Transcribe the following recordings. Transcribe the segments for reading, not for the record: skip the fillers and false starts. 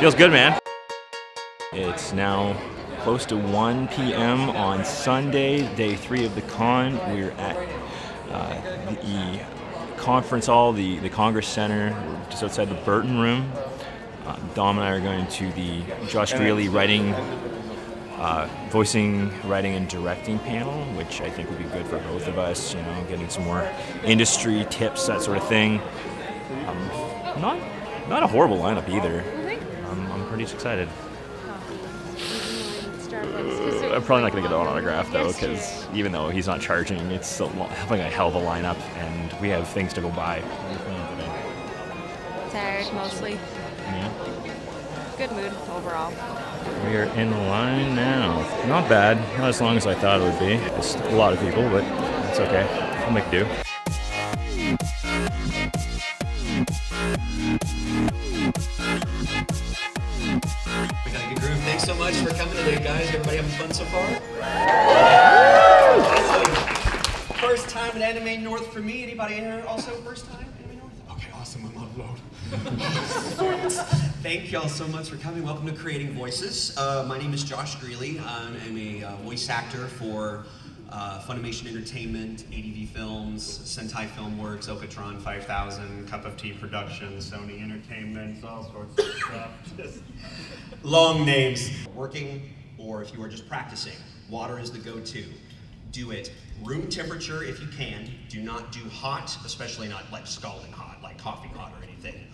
Feels good, man. It's now close to 1 p.m. on Sunday, day 3 of the con. We're at the conference hall, the Congress Center, just outside the Burton Room. Dom and I are going to the Josh Grelle voicing, writing, and directing panel, which I think would be good for both of us, you know, getting some more industry tips, that sort of thing. Not a horrible lineup either. I'm pretty excited. I'm probably not going to get an autograph, though, because even though he's not charging, it's still having a hell of a lineup, and we have things to go by. Tired, mostly. Yeah. Good mood overall. We are in line now. Not bad. Not as long as I thought it would be. It's a lot of people, but it's okay. I'll make do. We got a good groove. Thanks so much for coming today, guys. Everybody having fun so far? Awesome. First time at Anime North for me. Anybody here also first time at Anime North? Okay, awesome. I'm on load. Thank y'all so much for coming. Welcome to Creating Voices. My name is Josh Grelle. I'm a voice actor for Funimation Entertainment, ADV Films, Sentai Filmworks, Okatron 5000, Cup of Tea Productions, Sony Entertainment, all sorts of stuff. Just long names. Working, or if you are just practicing, water is the go-to. Do it room temperature if you can. Do not do hot, especially not like scalding hot, like coffee hot or anything.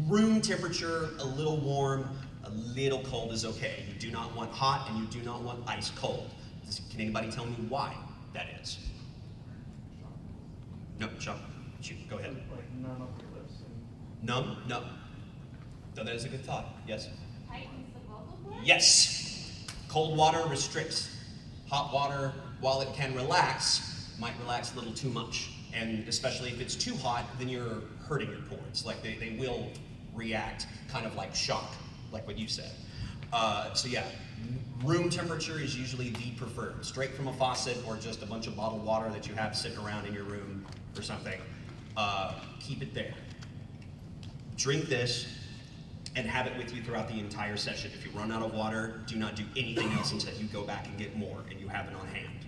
Room temperature, a little warm, a little cold is okay. You do not want hot and you do not want ice cold. Can anybody tell me why that is? No, Sean, go ahead. Numb? No. No, that is a good thought. Yes? Tightens the vocal cords? Yes. Cold water restricts. Hot water, while it can relax, might relax a little too much. And especially if it's too hot, then you're hurting your cords. Like they will react kind of like shock, like what you said. So yeah, room temperature is usually the preferred. Straight from a faucet or just a bunch of bottled water that you have sitting around in your room or something. Keep it there. Drink this and have it with you throughout the entire session. If you run out of water, do not do anything else until you go back and get more and you have it on hand.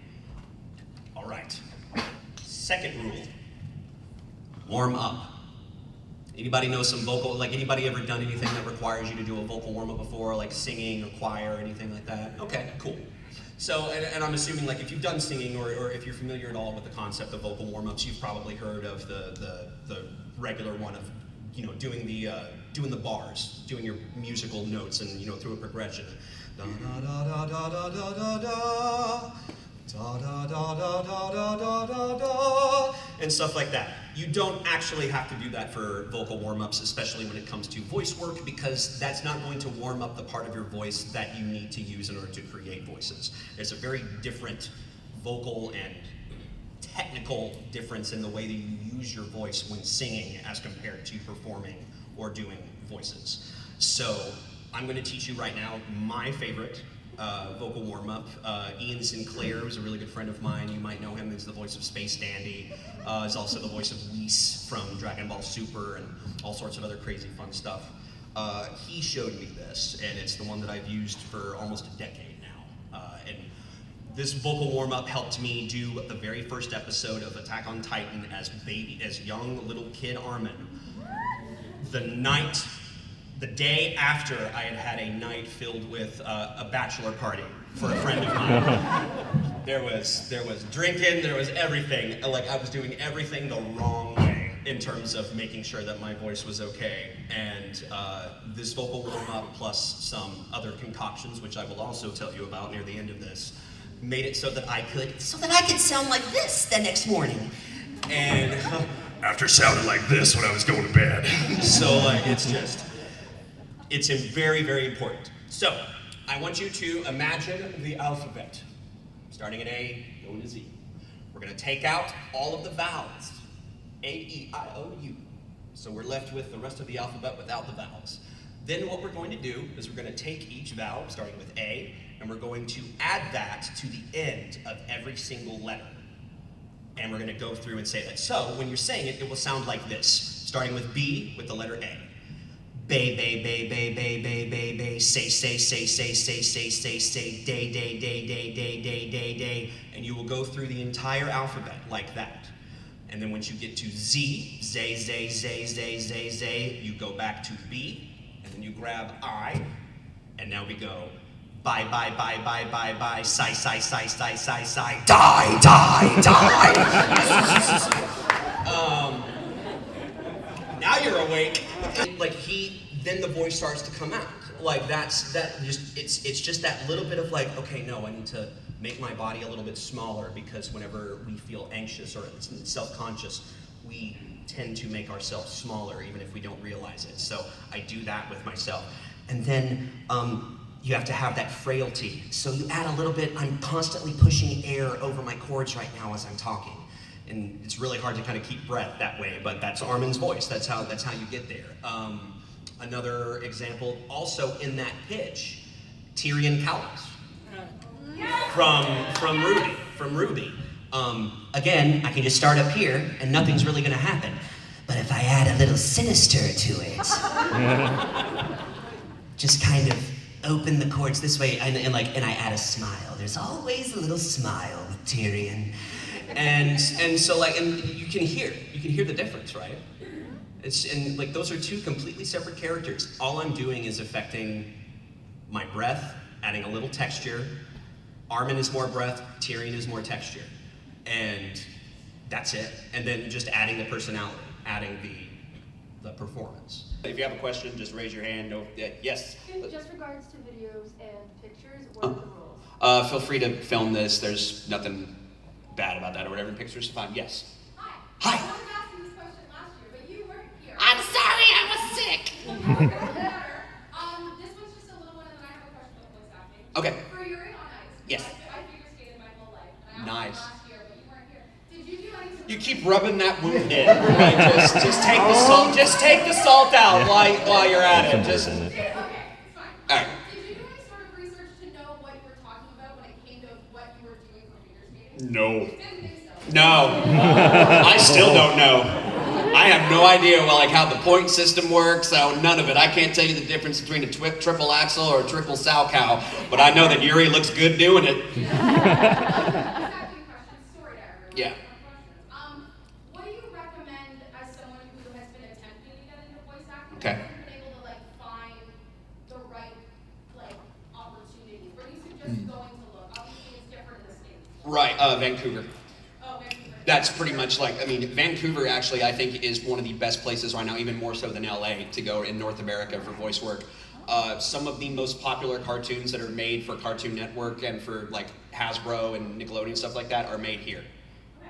All right. Second rule, warm up. Anybody know some vocal, like anybody ever done anything that requires you to do a vocal warm up before, like singing or choir or anything like that? Okay, cool. So, and I'm assuming like if you've done singing or if you're familiar at all with the concept of vocal warm ups, you've probably heard of the regular one of, you know, doing the bars, doing your musical notes and, you know, through a progression. Da da da da da da da da. Da da da da da da da da da, and stuff like that. You don't actually have to do that for vocal warm-ups, especially when it comes to voice work, because that's not going to warm up the part of your voice that you need to use in order to create voices. There's a very different vocal and technical difference in the way that you use your voice when singing as compared to performing or doing voices. So I'm going to teach you right now my favorite vocal warm-up. Ian Sinclair is a really good friend of mine. You might know him as the voice of Space Dandy. He's also the voice of Whis from Dragon Ball Super and all sorts of other crazy fun stuff. He showed me this, and it's the one that I've used for almost a decade now. And this vocal warm-up helped me do the very first episode of Attack on Titan as young little kid Armin. The day after I had had a night filled with a bachelor party for a friend of mine. There was drinking, there was everything. Like I was doing everything the wrong way in terms of making sure that my voice was okay. And this vocal warm-up plus some other concoctions, which I will also tell you about near the end of this, made it so that I could sound like this the next morning. And after sounding like this when I was going to bed. So like it's very, very important. So, I want you to imagine the alphabet, starting at A, going to Z. We're gonna take out all of the vowels, A, E, I, O, U. So we're left with the rest of the alphabet without the vowels. Then what we're going to do is we're gonna take each vowel, starting with A, and we're going to add that to the end of every single letter. And we're gonna go through and say that. So, when you're saying it, it will sound like this, starting with B with the letter A. Bay, bay, bay, bay, bay, bay, bay, bay, say, day, and you will go through the entire alphabet like that. And then once you get to Z, zay, zay, zay, zay, zay, zay, you go back to B, and then you grab I, and now we go bye, bye, bye, bye, bye, bye, sigh, sigh, sigh, sigh, sigh, sigh, die, die, die. Now you're awake. Like then the voice starts to come out. Like it's just that little bit of like, okay, no, I need to make my body a little bit smaller, because whenever we feel anxious or self-conscious, we tend to make ourselves smaller even if we don't realize it. So I do that with myself. And then you have to have that frailty. So you add a little bit, I'm constantly pushing air over my cords right now as I'm talking. And it's really hard to kind of keep breath that way, but that's Armin's voice. That's how you get there. Another example, also in that pitch, Tyrion Cowles from Ruby. Again, I can just start up here and nothing's really gonna happen. But if I add a little sinister to it, just kind of open the chords this way, and I add a smile. There's always a little smile with Tyrion. And so you can hear the difference, right? Those are two completely separate characters. All I'm doing is affecting my breath, adding a little texture. Armin is more breath, Tyrion is more texture. And that's it. And then just adding the personality, adding the performance. If you have a question, just raise your hand. No, yes? In just regards to videos and pictures, what are the rules? Feel free to film this. There's nothing bad about that or whatever. Pictures are fine. Yes? Hi. Hi. I was asking this question last year, but you weren't here. I'm sorry, I was sick. This one's just a little one, and then I have a question about voice acting. Okay. For Yuri on Ice. Yes. I figure skated my whole life. And I Nice. asked last year, but you weren't here. Did you do any sort You of keep rubbing that wound in. Right? Just take the salt. Just take the salt out while you're at it. Just. Okay, it's fine. All right. Did you do any sort of research to know what you were talking about when it came to what you were doing for figure skating? No. You didn't think so. No. I still don't know. I have no idea how the point system works. So none of it. I can't tell you the difference between a triple axel or a triple sow cow, but I know that Yuri looks good doing it. Voice acting question. Sorry to everyone. Yeah. What do you recommend as someone who has been attempting to get into voice acting? Okay. But hasn't been able to find the right opportunities? Where do you suggest going to look? Obviously, it's different in the States. Right. Vancouver. Oh, Vancouver. That's pretty much Vancouver actually I think is one of the best places right now, even more so than LA, to go in North America for voice work. Some of the most popular cartoons that are made for Cartoon Network and for Hasbro and Nickelodeon, stuff like that, are made here.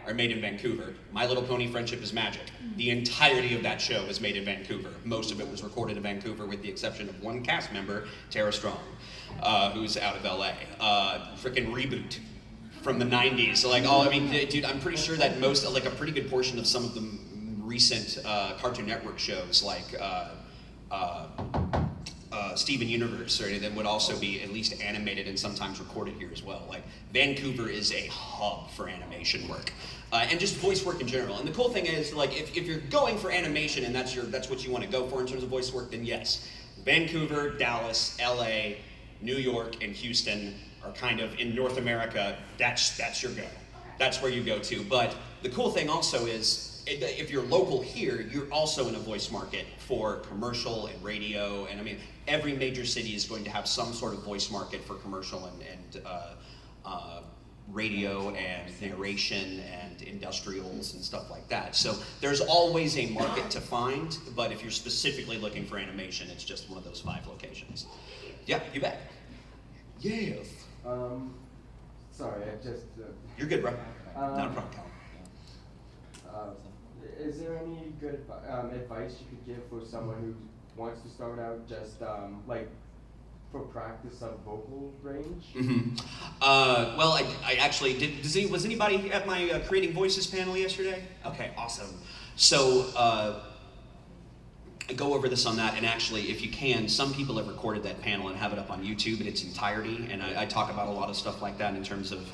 Are made in Vancouver. My Little Pony Friendship is Magic. The entirety of that show was made in Vancouver. Most of it was recorded in Vancouver with the exception of one cast member, Tara Strong, who's out of LA. Frickin' Reboot from the 90s. So dude, I'm pretty sure that most, a pretty good portion of some of the recent Cartoon Network shows, Steven Universe or anything, would also be at least animated and sometimes recorded here as well. Vancouver is a hub for animation work. And just voice work in general. And the cool thing is, if you're going for animation and that's what you want to go for in terms of voice work, then yes. Vancouver, Dallas, LA, New York, and Houston are kind of, in North America, that's your go. That's where you go to. But the cool thing also is, if you're local here, you're also in a voice market for commercial and radio. And every major city is going to have some sort of voice market for commercial and radio and narration and industrials and stuff like that. So there's always a market to find, but if you're specifically looking for animation, it's just one of those 5 locations. Yeah, you bet. Yes. Sorry, I just... You're good, bro. Not a problem, Cal. Is there any good advice you could give for someone who wants to start out just, for practice of vocal range? Mm-hmm. Well, I actually did. Was anybody at my Creating Voices panel yesterday? Okay, awesome. So I go over this on that, and actually, if you can, some people have recorded that panel and have it up on YouTube in its entirety, and I talk about a lot of stuff like that in terms of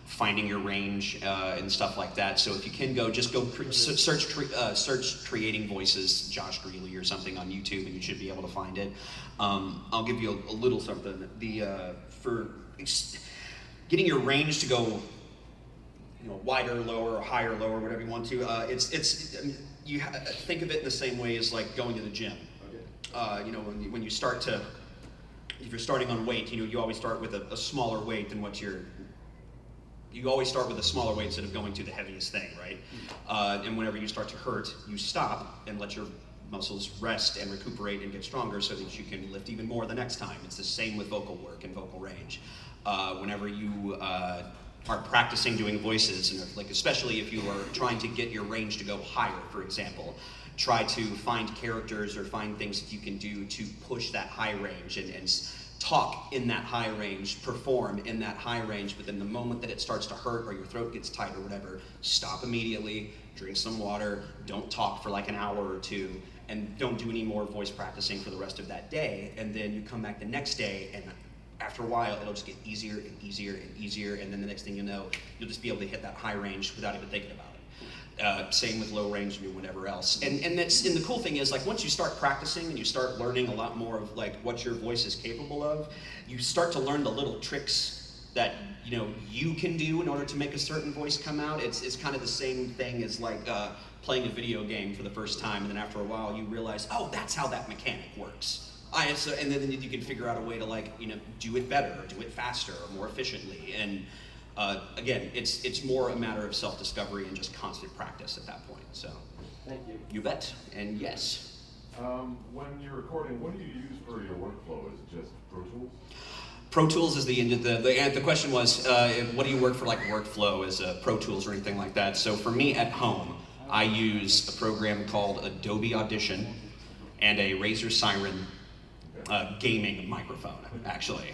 finding your range and stuff like that. So if you can go, just go search creating voices, Josh Grelle or something on YouTube, and you should be able to find it. I'll give you a little something. For getting your range to go, wider, lower, or higher, lower, whatever you want to. You think of it in the same way as like going to the gym. Okay. When you start to, if you're starting on weight, you always start with a smaller weight than what you always start with a smaller weight instead of going to the heaviest thing, right? And whenever you start to hurt, you stop and let your muscles rest and recuperate and get stronger so that you can lift even more the next time. It's the same with vocal work and vocal range. Whenever you are practicing doing voices, and like especially if you are trying to get your range to go higher, for example, try to find characters or find things that you can do to push that high range and talk in that high range, perform in that high range, but then the moment that it starts to hurt or your throat gets tight or whatever, stop immediately, drink some water, don't talk for like an hour or two, and don't do any more voice practicing for the rest of that day, and then you come back the next day, and after a while, it'll just get easier and easier and easier, and then the next thing you know, you'll just be able to hit that high range without even thinking about it. Same with low range and whatever else. And the cool thing is, like, once you start practicing and you start learning a lot more of like what your voice is capable of, you start to learn the little tricks that you can do in order to make a certain voice come out. It's kind of the same thing as like playing a video game for the first time, and then after a while you realize, oh, that's how that mechanic works. And then you can figure out a way to do it better, or do it faster, or more efficiently. And again, it's more a matter of self-discovery and just constant practice at that point. So, thank you. You bet. And yes. When you're recording, what do you use for your workflow? Is it just Pro Tools? Pro Tools is the question was, what do you work for, like workflow as Pro Tools or anything like that? So for me at home, I use a program called Adobe Audition and a Razer Siren gaming microphone, actually,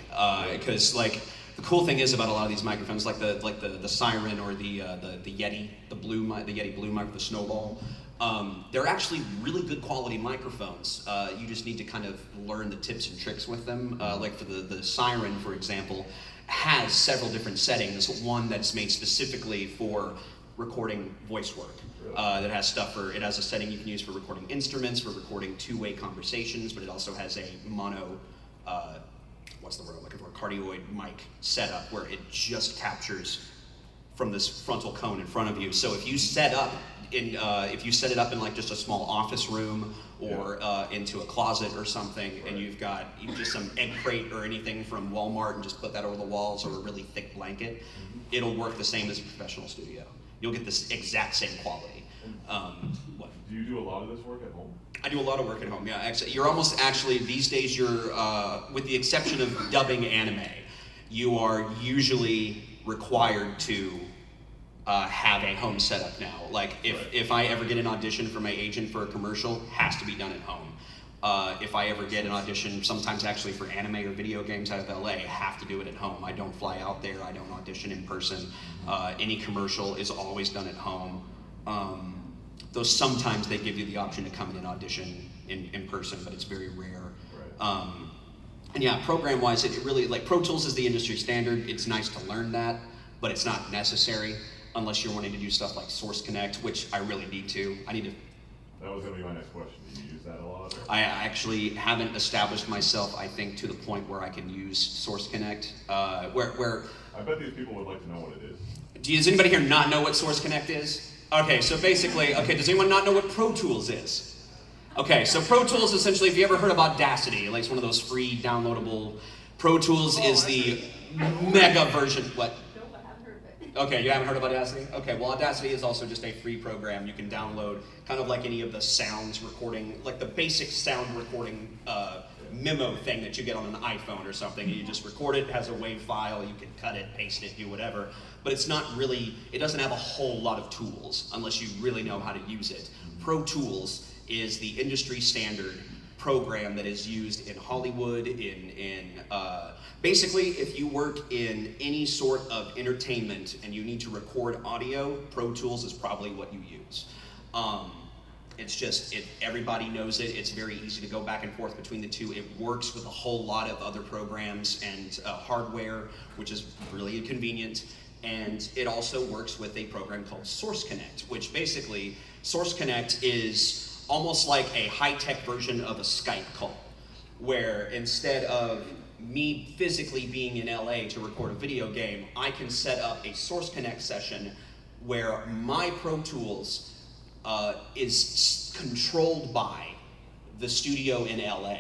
because like the cool thing is about a lot of these microphones, like the Siren or the Yeti, the Yeti Blue mic, the Snowball, they're actually really good quality microphones. You just need to kind of learn the tips and tricks with them. Like for the Siren, for example, has several different settings. One that's made specifically for recording voice work. That has stuff it has a setting you can use for recording instruments, for recording two-way conversations, but it also has a mono, what's the word I'm looking for, cardioid mic setup where it just captures from this frontal cone in front of you. So if you set up in like just a small office room or into a closet or something, and you've got just some egg crate or anything from Walmart and just put that over the walls or a really thick blanket, it'll work the same as a professional studio. You'll get this exact same quality. What? Do you do a lot of this work at home? I do a lot of work at home, yeah. Actually, you're almost actually, these days you're, with the exception of dubbing anime, you are usually required to have a home setup now. Like if I ever get an audition for my agent for a commercial, it has to be done at home. If I ever get an audition, sometimes actually for anime or video games out of LA, I have to do it at home. I don't fly out there, I don't audition in person. Any commercial is always done at home. Though sometimes they give you the option to come in and audition in person, but it's very rare. Right. And yeah, program-wise, it really, like Pro Tools is the industry standard. It's nice to learn that, but it's not necessary unless you're wanting to do stuff like Source Connect, which I really need to. That was going to be my next question. Do you use that a lot? Or? I actually haven't established myself, I think, to the point where I can use Source Connect, where I bet these people would like to know what it is. Does anybody here not know what Source Connect is? Okay, so basically, does anyone not know what Pro Tools is? Okay, so Pro Tools, essentially, if you ever heard of Audacity, like it's one of those free downloadable, Pro Tools is the mega version, what? No, I haven't heard of it. Okay, you haven't heard of Audacity? Okay, well Audacity is also just a free program you can download, kind of like any of the sounds recording, like the basic sound recording memo thing that you get on an iPhone or something. You just record it, it has a WAV file, you can cut it, paste it, do whatever. But it's not really, it doesn't have a whole lot of tools unless you really know how to use it. Pro Tools is the industry standard program that is used in Hollywood, basically if you work in any sort of entertainment and you need to record audio, Pro Tools is probably what you use. It's just, everybody knows it. It's very easy to go back and forth between the two. It works with a whole lot of other programs and hardware, which is really inconvenient. And it also works with a program called Source Connect, which basically, Source Connect is almost like a high-tech version of a Skype call, where instead of me physically being in LA to record a video game, I can set up a Source Connect session where my Pro Tools is controlled by the studio in LA.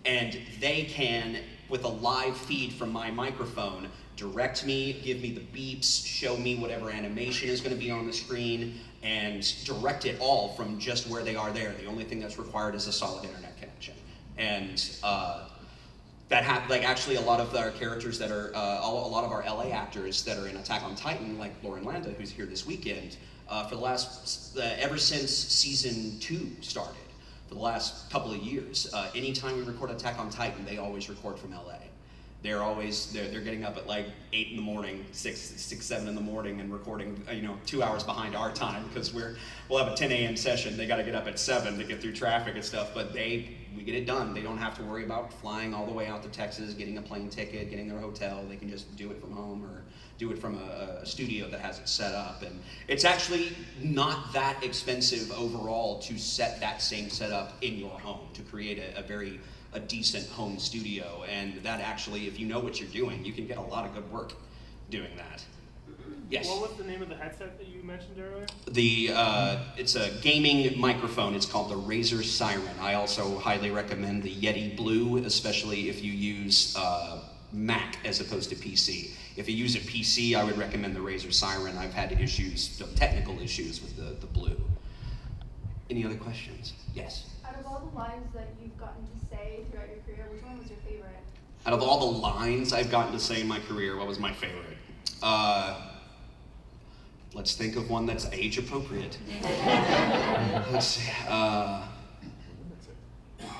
And they can, with a live feed from my microphone, direct me, give me the beeps, show me whatever animation is going to be on the screen, and direct it all from just where they are there. The only thing that's required is a solid internet connection. And actually a lot of our characters that are, a lot of our LA actors that are in Attack on Titan, like Lauren Landa, who's here this weekend, for the last, ever since season 2 started, for the last couple of years, anytime we record Attack on Titan, they always record from LA. They're always, they're getting up at like 8 in the morning, 6, 7 in the morning and recording, 2 hours behind our time because we'll have a 10 a.m. session. They got to get up at 7 to get through traffic and stuff, but we get it done. They don't have to worry about flying all the way out to Texas, getting a plane ticket, getting their hotel. They can just do it from home or do it from a studio that has it set up. And it's actually not that expensive overall to set that same setup in your home, to create a decent home studio. And that actually, if you know what you're doing, you can get a lot of good work doing that. Yes? What was the name of the headset that you mentioned earlier? It's a gaming microphone. It's called the Razer Siren. I also highly recommend the Yeti Blue, especially if you use Mac as opposed to PC. If you use a PC, I would recommend the Razer Siren. I've had technical issues with the Blue. Any other questions? Yes? Out of all the lines that you've gotten to say throughout your career, which one was your favorite? Out of all the lines I've gotten to say in my career, what was my favorite? Let's think of one that's age appropriate. Let's see.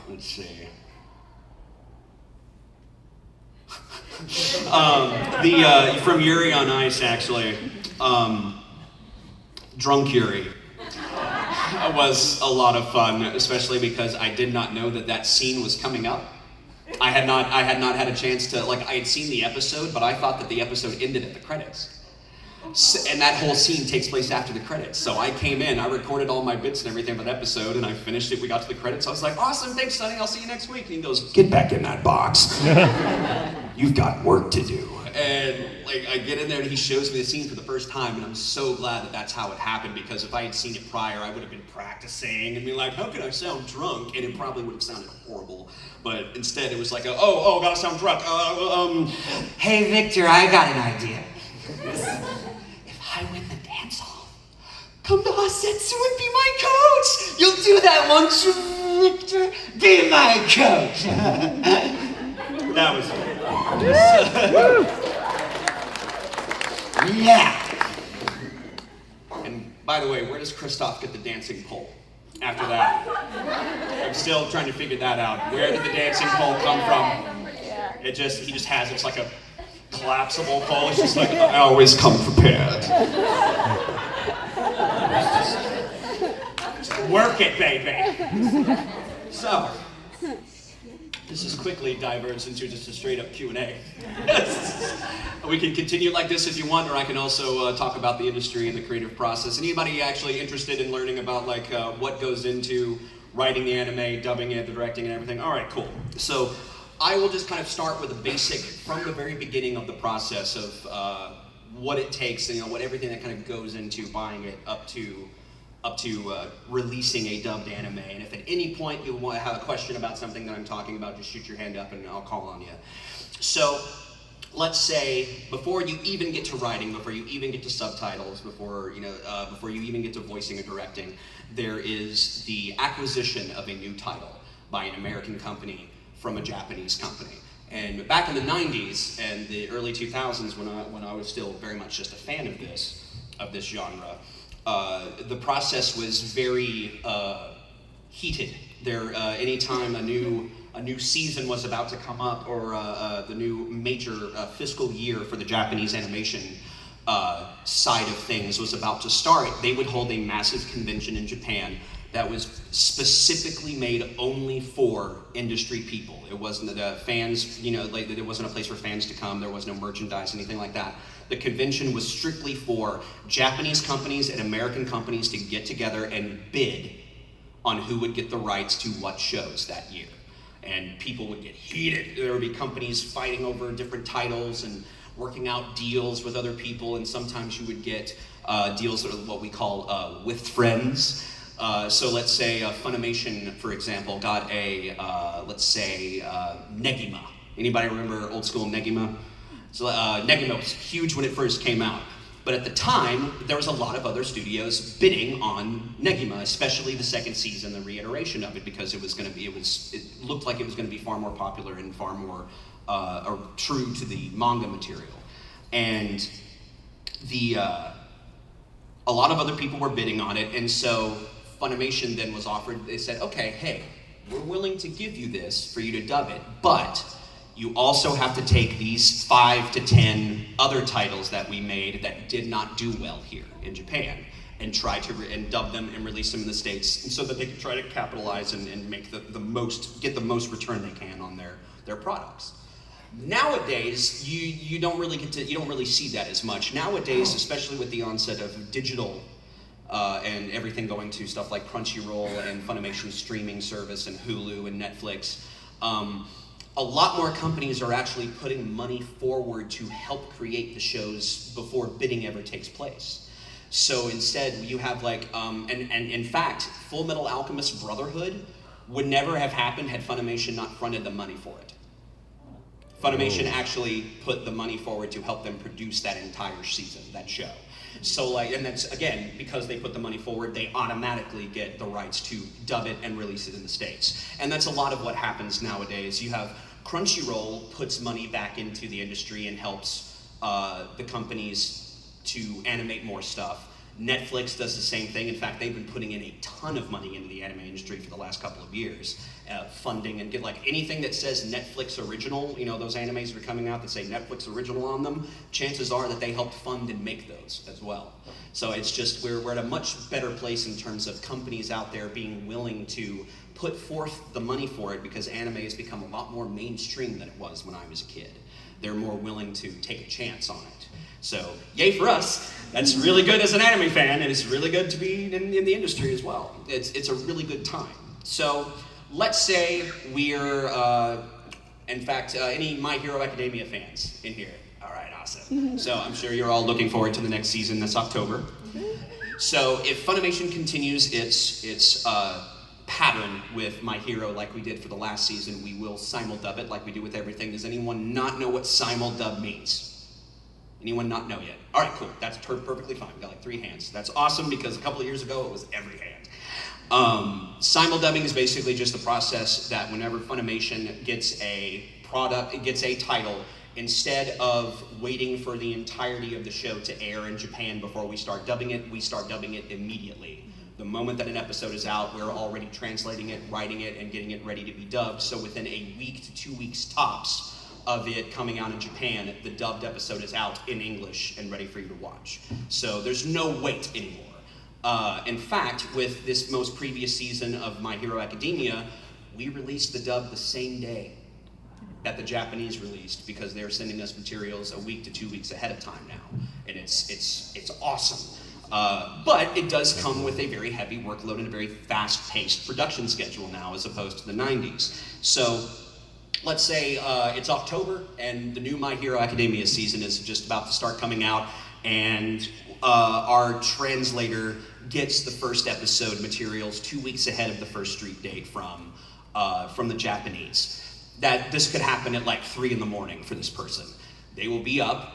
Let's see. From Yuri on Ice, actually. Drunk Yuri. Was a lot of fun, especially because I did not know that scene was coming up. I had not had a chance to, I had seen the episode, but I thought that the episode ended at the credits. And that whole scene takes place after the credits. So I came in, I recorded all my bits and everything for the episode, and I finished it, we got to the credits, I was like, awesome, thanks Sonny, I'll see you next week. And he goes, get back in that box. You've got work to do. And I get in there and he shows me the scene for the first time, and I'm so glad that that's how it happened, because if I had seen it prior, I would have been practicing and be like, how can I sound drunk? And it probably would have sounded horrible. But instead it was like, gotta sound drunk. Hey Victor, I got an idea. If I win the dance off, come to Hasetsu and be my coach. You'll do that, won't you, Victor? Be my coach. That was it. Yeah. And by the way, where does Kristoff get the dancing pole after that? I'm still trying to figure that out. Where did the dancing pole come from? He just has, it's like a collapsible pole. It's just like, I always come prepared. Just work it, baby. So, this is quickly diverts into just a straight up Q&A. We can continue like this if you want, or I can also talk about the industry and the creative process. Anybody actually interested in learning about what goes into writing the anime, dubbing it, the directing and everything? All right, cool. So I will just kind of start with a basic, from the very beginning of the process of what it takes, what everything that kind of goes into buying it up to releasing a dubbed anime. And if at any point you want to have a question about something that I'm talking about, just shoot your hand up and I'll call on you. So let's say before you even get to writing, before you even get to subtitles, before you even get to voicing or directing, there is the acquisition of a new title by an American company from a Japanese company. And back in the 90s and the early 2000s, when I was still very much just a fan of this genre, the process was very heated. Anytime a new season was about to come up, or the new major fiscal year for the Japanese animation side of things was about to start, they would hold a massive convention in Japan that was specifically made only for industry people. It wasn't the fans, you know, like there wasn't a place for fans to come. There was no merchandise, anything like that. The convention was strictly for Japanese companies and American companies to get together and bid on who would get the rights to what shows that year. And people would get heated. There would be companies fighting over different titles and working out deals with other people, and sometimes you would get deals that are what we call with friends. So let's say Funimation, for example, got a, let's say, Negima. Anybody remember old school Negima? So Negima was huge when it first came out. But at the time, there was a lot of other studios bidding on Negima, especially the second season, the reiteration of it, because it was going to be, it looked like it was going to be far more popular and far more true to the manga material. And a lot of other people were bidding on it, and so Funimation then was offered, they said, okay, hey, we're willing to give you this for you to dub it, but you also have to take these 5 to 10 other titles that we made that did not do well here in Japan and try to and dub them and release them in the States, and so that they could try to capitalize and make the most, get the most return they can on their products. Nowadays, you don't really see that as much. Nowadays, especially with the onset of digital and everything going to stuff like Crunchyroll and Funimation streaming service and Hulu and Netflix, a lot more companies are actually putting money forward to help create the shows before bidding ever takes place. So instead, you have like, and in fact, Full Metal Alchemist Brotherhood would never have happened had Funimation not fronted the money for it. Funimation actually put the money forward to help them produce that entire season, that show. So like, and that's, again, because they put the money forward, they automatically get the rights to dub it and release it in the States. And that's a lot of what happens nowadays. You have Crunchyroll puts money back into the industry and helps the companies to animate more stuff. Netflix does the same thing. In fact, they've been putting in a ton of money into the anime industry for the last couple of years, funding and get like anything that says Netflix original, you know, those animes that are coming out that say Netflix original on them, chances are that they helped fund and make those as well. So it's just, we're at a much better place in terms of companies out there being willing to put forth the money for it, because anime has become a lot more mainstream than it was when I was a kid. They're more willing to take a chance on it. So, yay for us. That's really good as an anime fan, and it's really good to be in the industry as well. It's a really good time. So, let's say we're, in fact, any My Hero Academia fans in here? All right, awesome. So, I'm sure you're all looking forward to the next season this October. So, if Funimation continues its pattern with My Hero like we did for the last season, we will simuldub it like we do with everything. Does anyone not know what simuldub means? Anyone not know yet? All right, cool. That's perfectly fine. We got like 3 hands. That's awesome, because a couple of years ago it was every hand. Simuldubbing is basically just the process that whenever Funimation gets a product, it gets a title, instead of waiting for the entirety of the show to air in Japan before we start dubbing it, we start dubbing it immediately. The moment that an episode is out, we're already translating it, writing it, and getting it ready to be dubbed. So within a week to 2 weeks tops of it coming out in Japan, the dubbed episode is out in English and ready for you to watch. So there's no wait anymore. In fact, with this most previous season of My Hero Academia, we released the dub the same day that the Japanese released, because they're sending us materials a week to 2 weeks ahead of time now. And it's awesome. But it does come with a very heavy workload and a very fast-paced production schedule now, as opposed to the 90s. So let's say it's October and the new My Hero Academia season is just about to start coming out, and our translator gets the first episode materials 2 weeks ahead of the first street date from the Japanese. That this could happen at like 3 in the morning for this person. They will be up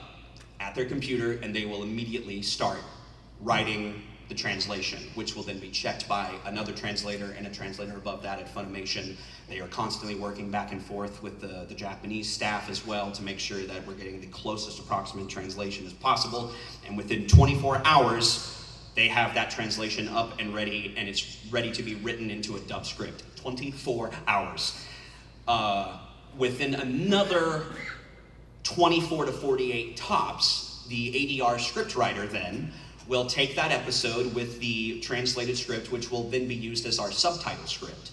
at their computer and they will immediately start writing the translation, which will then be checked by another translator and a translator above that at Funimation. They are constantly working back and forth with the Japanese staff as well to make sure that we're getting the closest approximate translation as possible. And within 24 hours, they have that translation up and ready, and it's ready to be written into a dub script. 24 hours. Within another 24 to 48 tops, the ADR scriptwriter then will take that episode with the translated script, which will then be used as our subtitle script,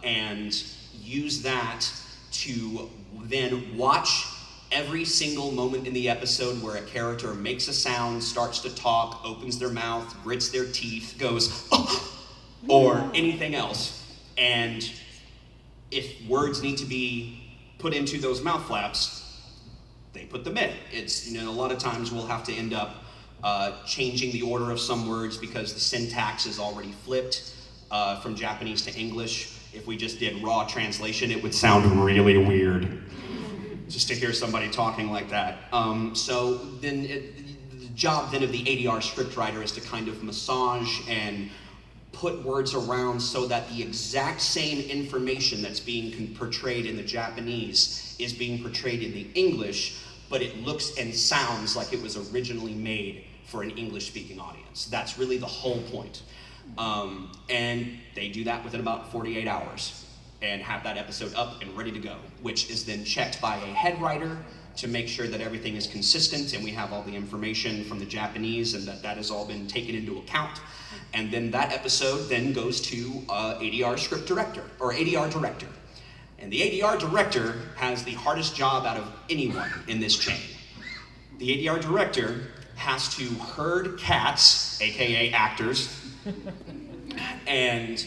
and use that to then watch every single moment in the episode where a character makes a sound, starts to talk, opens their mouth, grits their teeth, goes, or anything else. And if words need to be put into those mouth flaps, they put them in. It's, a lot of times we'll have to end up changing the order of some words because the syntax is already flipped from Japanese to English. If we just did raw translation, it would sound really weird just to hear somebody talking like that. So then the job then of the ADR scriptwriter is to kind of massage and put words around so that the exact same information that's being portrayed in the Japanese is being portrayed in the English, but it looks and sounds like it was originally made for an English-speaking audience. That's really the whole point. And they do that within about 48 hours and have that episode up and ready to go, which is then checked by a head writer to make sure that everything is consistent and we have all the information from the Japanese and that has all been taken into account. And then that episode then goes to ADR script director, or ADR director. And the ADR director has the hardest job out of anyone in this chain. The ADR director has to herd cats, AKA actors, and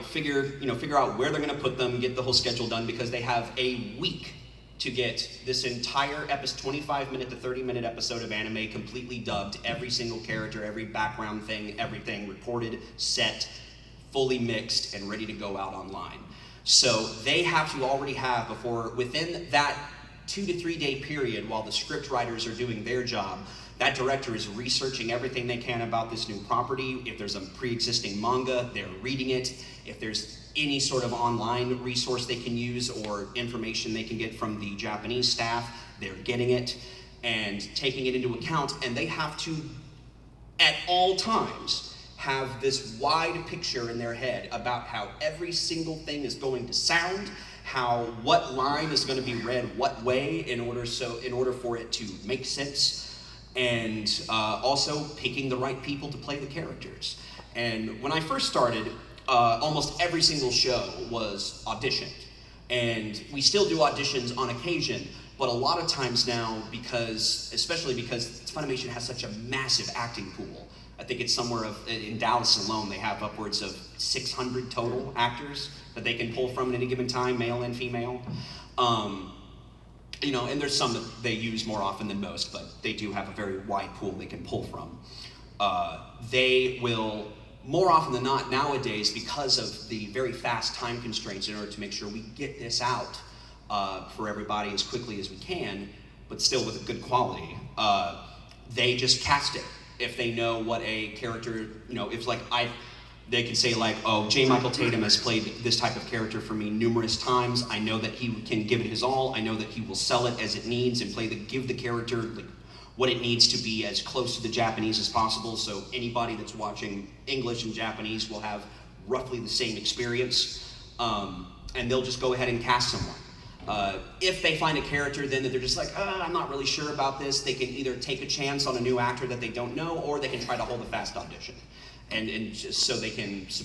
figure out where they're gonna put them, get the whole schedule done, because they have a week to get this entire 25-minute to 30-minute episode of anime completely dubbed, every single character, every background thing, everything recorded, set, fully mixed, and ready to go out online. So they have to already have within that 2 to 3 day period while the script writers are doing their job, that director is researching everything they can about this new property. If there's a pre-existing manga, they're reading it. If there's any sort of online resource they can use or information they can get from the Japanese staff, they're getting it and taking it into account. And they have to, at all times, have this wide picture in their head about how every single thing is going to sound, what line is going to be read what way in order for it to make sense. And also picking the right people to play the characters. And when I first started, almost every single show was auditioned. And we still do auditions on occasion, but a lot of times now, especially because Funimation has such a massive acting pool. I think it's in Dallas alone, they have upwards of 600 total actors that they can pull from at any given time, male and female. And there's some that they use more often than most, but they do have a very wide pool they can pull from. They will, more often than not nowadays, because of the very fast time constraints in order to make sure we get this out for everybody as quickly as we can, but still with a good quality, they just cast it. If they know what a character, they can say J. Michael Tatum has played this type of character for me numerous times. I know that he can give it his all. I know that he will sell it as it needs and give the character what it needs to be as close to the Japanese as possible. So anybody that's watching English and Japanese will have roughly the same experience. And they'll just go ahead and cast someone. If they find a character then that they're just I'm not really sure about this, they can either take a chance on a new actor that they don't know, or they can try to hold a fast audition. And just so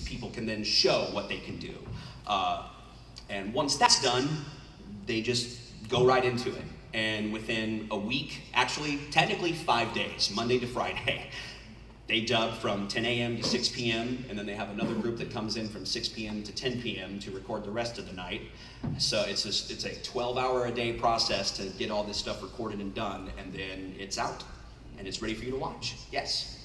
people can then show what they can do. And once that's done, they just go right into it. And within a week, actually, technically 5 days, Monday to Friday, they dub from 10 a.m. to 6 p.m. And then they have another group that comes in from 6 p.m. to 10 p.m. to record the rest of the night. So it's a 12-hour-a-day process to get all this stuff recorded and done, and then it's out, and it's ready for you to watch. Yes?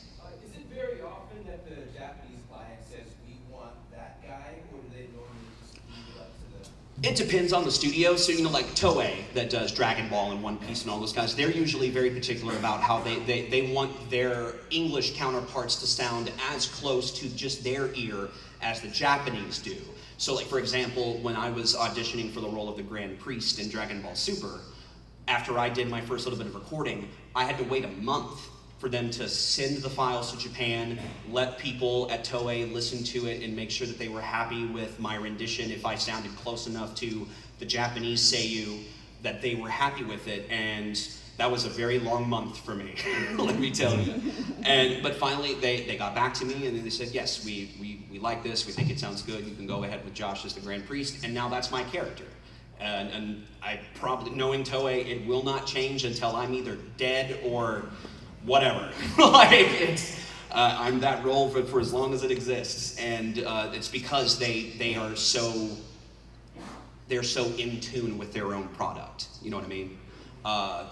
Is it very often that the Japanese client says, we want that guy, or do they normally just leave it up to the... It depends on the studio. So, like Toei, that does Dragon Ball and One Piece and all those guys, they're usually very particular about how they want their English counterparts to sound as close to just their ear as the Japanese do. So, for example, when I was auditioning for the role of the Grand Priest in Dragon Ball Super, after I did my first little bit of recording, I had to wait a month for them to send the files to Japan, let people at Toei listen to it and make sure that they were happy with my rendition if I sounded close enough to the Japanese seiyuu, that they were happy with it, and that was a very long month for me, let me tell you. But finally, they got back to me, and then they said, yes, we like this, we think it sounds good, you can go ahead with Josh as the Grand Priest, and now that's my character. And I probably, knowing Toei, it will not change until I'm either dead or whatever. I'm that role for as long as it exists, and it's because they're so in tune with their own product. You know what I mean?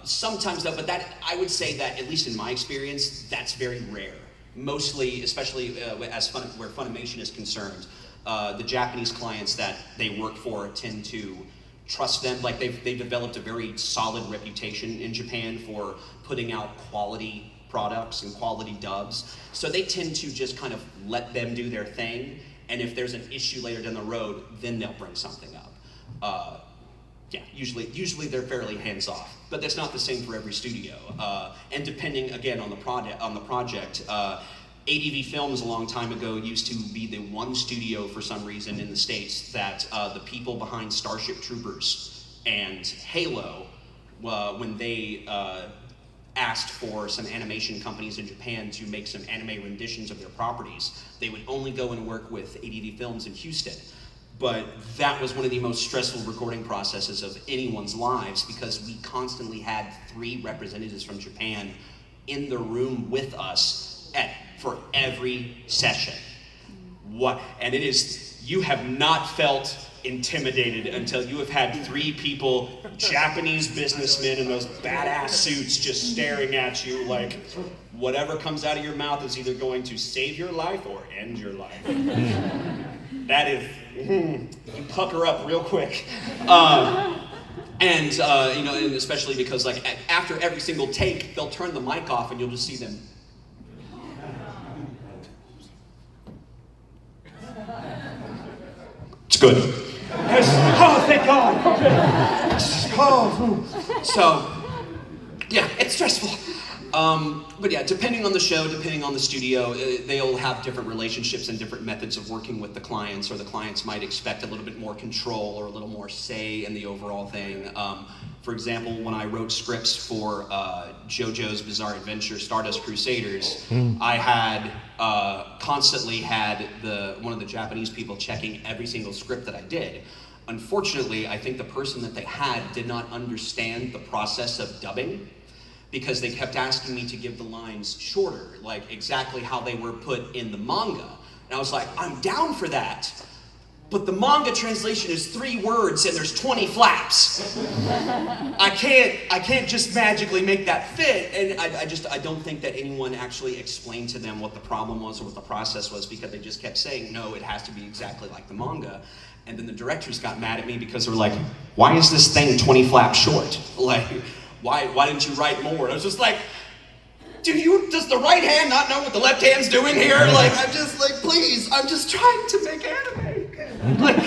Sometimes though, but that I would say that at least in my experience, that's very rare. Mostly, especially where Funimation is concerned, the Japanese clients that they work for tend to trust them. Like they've developed a very solid reputation in Japan for putting out quality products and quality dubs. So they tend to just kind of let them do their thing. And if there's an issue later down the road, then they'll bring something up. Yeah, usually they're fairly hands-off, but that's not the same for every studio. And depending again on the project, ADV Films a long time ago used to be the one studio for some reason in the States that the people behind Starship Troopers and Halo, when they asked for some animation companies in Japan to make some anime renditions of their properties, they would only go and work with ADV Films in Houston. But that was one of the most stressful recording processes of anyone's lives because we constantly had 3 representatives from Japan in the room with us for every session. And it is, you have not felt intimidated until you have had 3 people, Japanese businessmen in those badass suits just staring at you like whatever comes out of your mouth is either going to save your life or end your life. That is, you pucker up real quick. And especially because like after every single take, they'll turn the mic off and you'll just see them. It's good. Oh, thank God. Oh. So, yeah, it's stressful. But yeah, depending on the show, depending on the studio, they'll have different relationships and different methods of working with the clients, or the clients might expect a little bit more control or a little more say in the overall thing. For example, when I wrote scripts for JoJo's Bizarre Adventure, Stardust Crusaders, I had constantly had one of the Japanese people checking every single script that I did. Unfortunately, I think the person that they had did not understand the process of dubbing, because they kept asking me to give the lines shorter, like exactly how they were put in the manga. And I was like, I'm down for that, but the manga translation is 3 words and there's 20 flaps. I can't just magically make that fit. And I don't think that anyone actually explained to them what the problem was or what the process was, because they just kept saying, no, it has to be exactly like the manga. And then the directors got mad at me because they were like, why is this thing 20 flaps short? Like, why didn't you write more? And I was just like, does the right hand not know what the left hand's doing here? Like, I'm just like, please, I'm just trying to make anime. Like,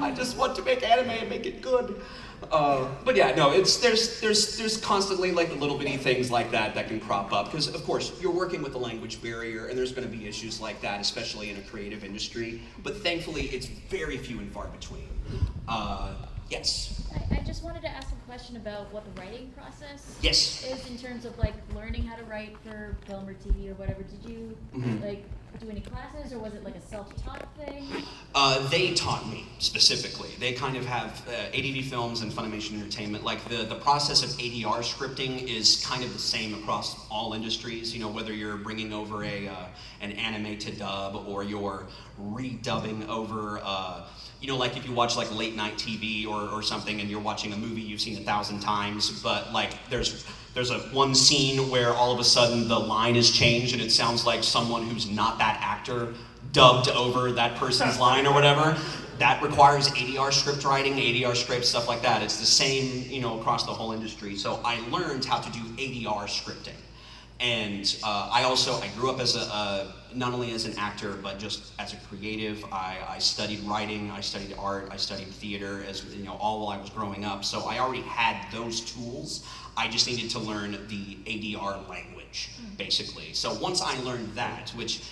I just want to make anime and make it good. But yeah, no, there's constantly like the little bitty things like that can crop up, because of course you're working with the language barrier, and there's going to be issues like that, especially in a creative industry. But thankfully, it's very few and far between. Yes. I just wanted to ask a question about what the writing process Yes. is in terms of like learning how to write for film or TV or whatever. Did you like do any classes, or was it like a self-taught thing? They taught me specifically. They kind of have ADV Films and Funimation Entertainment. Like the process of ADR scripting is kind of the same across all industries. You know, whether you're bringing over an anime to dub, or you're redubbing over. You know, like if you watch like late night TV or something, and you're watching a movie you've seen 1,000 times, but like there's a one scene where all of a sudden the line is changed and it sounds like someone who's not that actor dubbed over that person's line or whatever. That requires ADR script writing, ADR scripts, stuff like that. It's the same, you know, across the whole industry. So I learned how to do ADR scripting. And I grew up as not only as an actor, but just as a creative. I studied writing, I studied art, I studied theater, as you know, all while I was growing up. So I already had those tools. I just needed to learn the ADR language, basically. So once I learned that, which,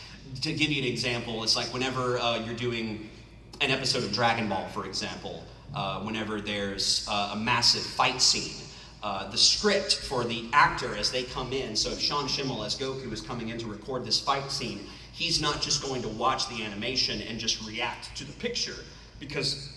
to give you an example, it's like whenever you're doing an episode of Dragon Ball, for example, whenever there's a massive fight scene. The script for the actor as they come in, so if Sean Schimmel as Goku is coming in to record this fight scene, he's not just going to watch the animation and just react to the picture, because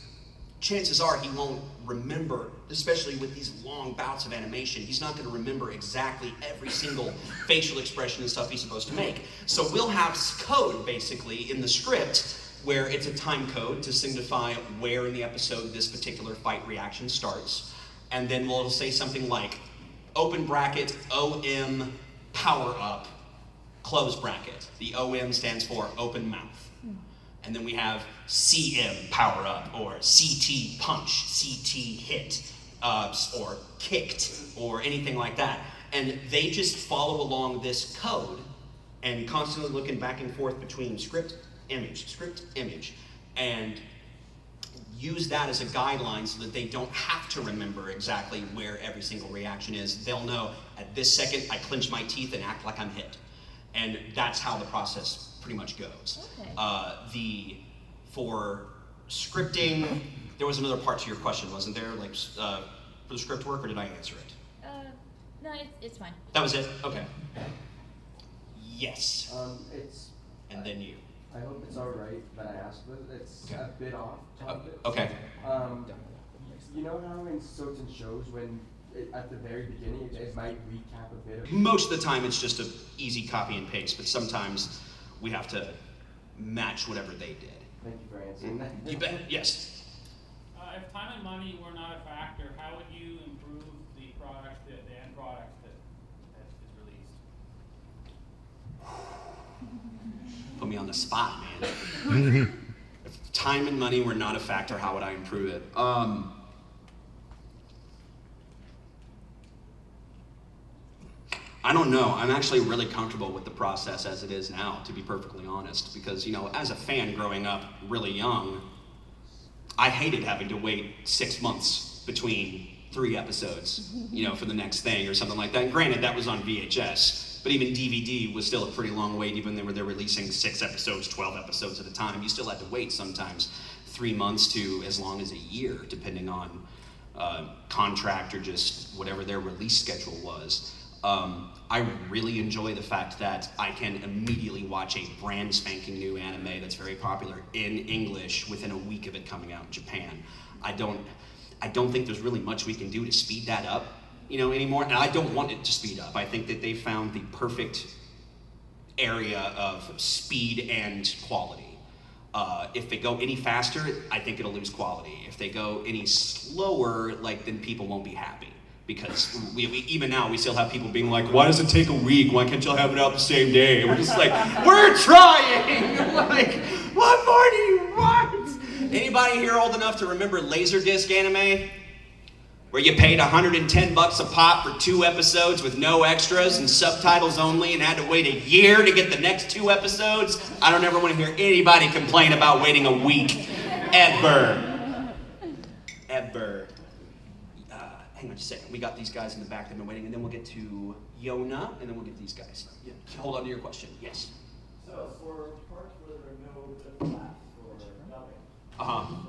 chances are he won't remember, especially with these long bouts of animation, he's not going to remember exactly every single facial expression and stuff he's supposed to make. So we'll have code, basically, in the script where it's a time code to signify where in the episode this particular fight reaction starts. And then we'll say something like, open bracket, OM, power up, close bracket. The OM stands for open mouth. And then we have CM, power up, or CT, punch, CT, hit, or kicked, or anything like that. And they just follow along this code and constantly looking back and forth between script, image, and use that as a guideline so that they don't have to remember exactly where every single reaction is. They'll know at this second I clench my teeth and act like I'm hit. And that's how the process pretty much goes. Okay. For scripting, there was another part to your question, wasn't there? Like for the script work, or did I answer it? No, it's fine. That was it? Okay. Yes. And then you. I hope it's alright that I asked this. It's a bit off topic. Okay. You know how in certain shows when at the very beginning it might recap a bit of... Most of the time it's just an easy copy and paste, but sometimes we have to match whatever they did. Thank you for answering that. You bet, yes. If time and money were not a factor, how would you improve the product, the end product that is released? Put me on the spot, man. If time and money were not a factor, how would I improve it? I don't know. I'm actually really comfortable with the process as it is now, to be perfectly honest, because, you know, as a fan growing up really young, I hated having to wait 6 months between 3 episodes, you know, for the next thing or something like that. And granted, that was on VHS, but even DVD was still a pretty long wait, even when they're releasing 6 episodes, 12 episodes at a time. You still had to wait sometimes 3 months to as long as a year, depending on contract or just whatever their release schedule was. I really enjoy the fact that I can immediately watch a brand spanking new anime that's very popular in English within a week of it coming out in Japan. I don't think there's really much we can do to speed that up, you know, anymore. And I don't want it to speed up. I think that they found the perfect area of speed and quality. If they go any faster, I think it'll lose quality. If they go any slower, then people won't be happy. Because we even now, we still have people being like, why does it take a week? Why can't y'all have it out the same day? And we're just like, we're trying! Like, what more do you want? Anybody here old enough to remember Laserdisc anime? Where you paid $110 a pop for 2 episodes with no extras and subtitles only and had to wait a year to get the next 2 episodes? I don't ever want to hear anybody complain about waiting a week. Ever. Ever. Hang on just a second. We got these guys in the back that have been waiting, and then we'll get to Yona, and then we'll get these guys. Yeah. Hold on to your question. Yes. So for parts where there are no good flaps for dubbing, lines,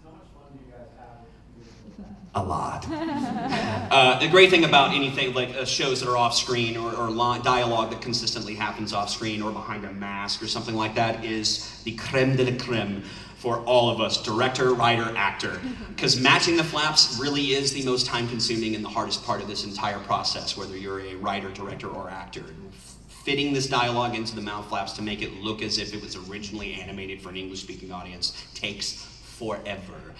how much fun do you guys have with that? A lot. The great thing about anything like shows that are off screen or dialogue that consistently happens off screen or behind a mask or something like that is the creme de la creme for all of us, director, writer, actor. Because matching the flaps really is the most time-consuming and the hardest part of this entire process, whether you're a writer, director, or actor. Fitting this dialogue into the mouth flaps to make it look as if it was originally animated for an English-speaking audience takes forever.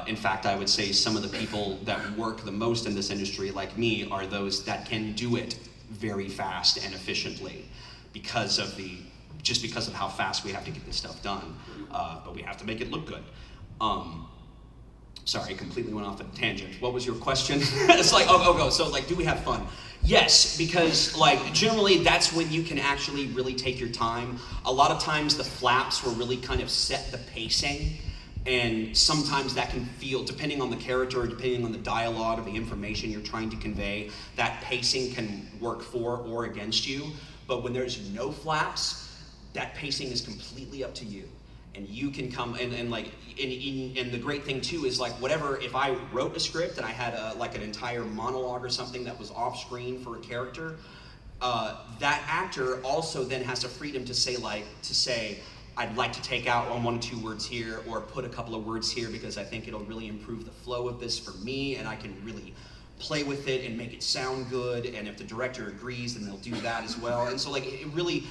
In fact, I would say some of the people that work the most in this industry, like me, are those that can do it very fast and efficiently because of how fast we have to get this stuff done. But we have to make it look good. Sorry, I completely went off on a tangent. What was your question? It's like, so do we have fun? Yes, because generally that's when you can actually really take your time. A lot of times the flaps will really kind of set the pacing, and sometimes that can feel, depending on the character, or depending on the dialogue or the information you're trying to convey, that pacing can work for or against you. But when there's no flaps, that pacing is completely up to you. And you can come and like, and the great thing too is like whatever, if I wrote a script and I had like an entire monologue or something that was off screen for a character, that actor also then has the freedom to say, I'd like to take out one or two words here or put a couple of words here because I think it'll really improve the flow of this for me and I can really play with it and make it sound good. And if the director agrees, then they'll do that as well. And so like it really,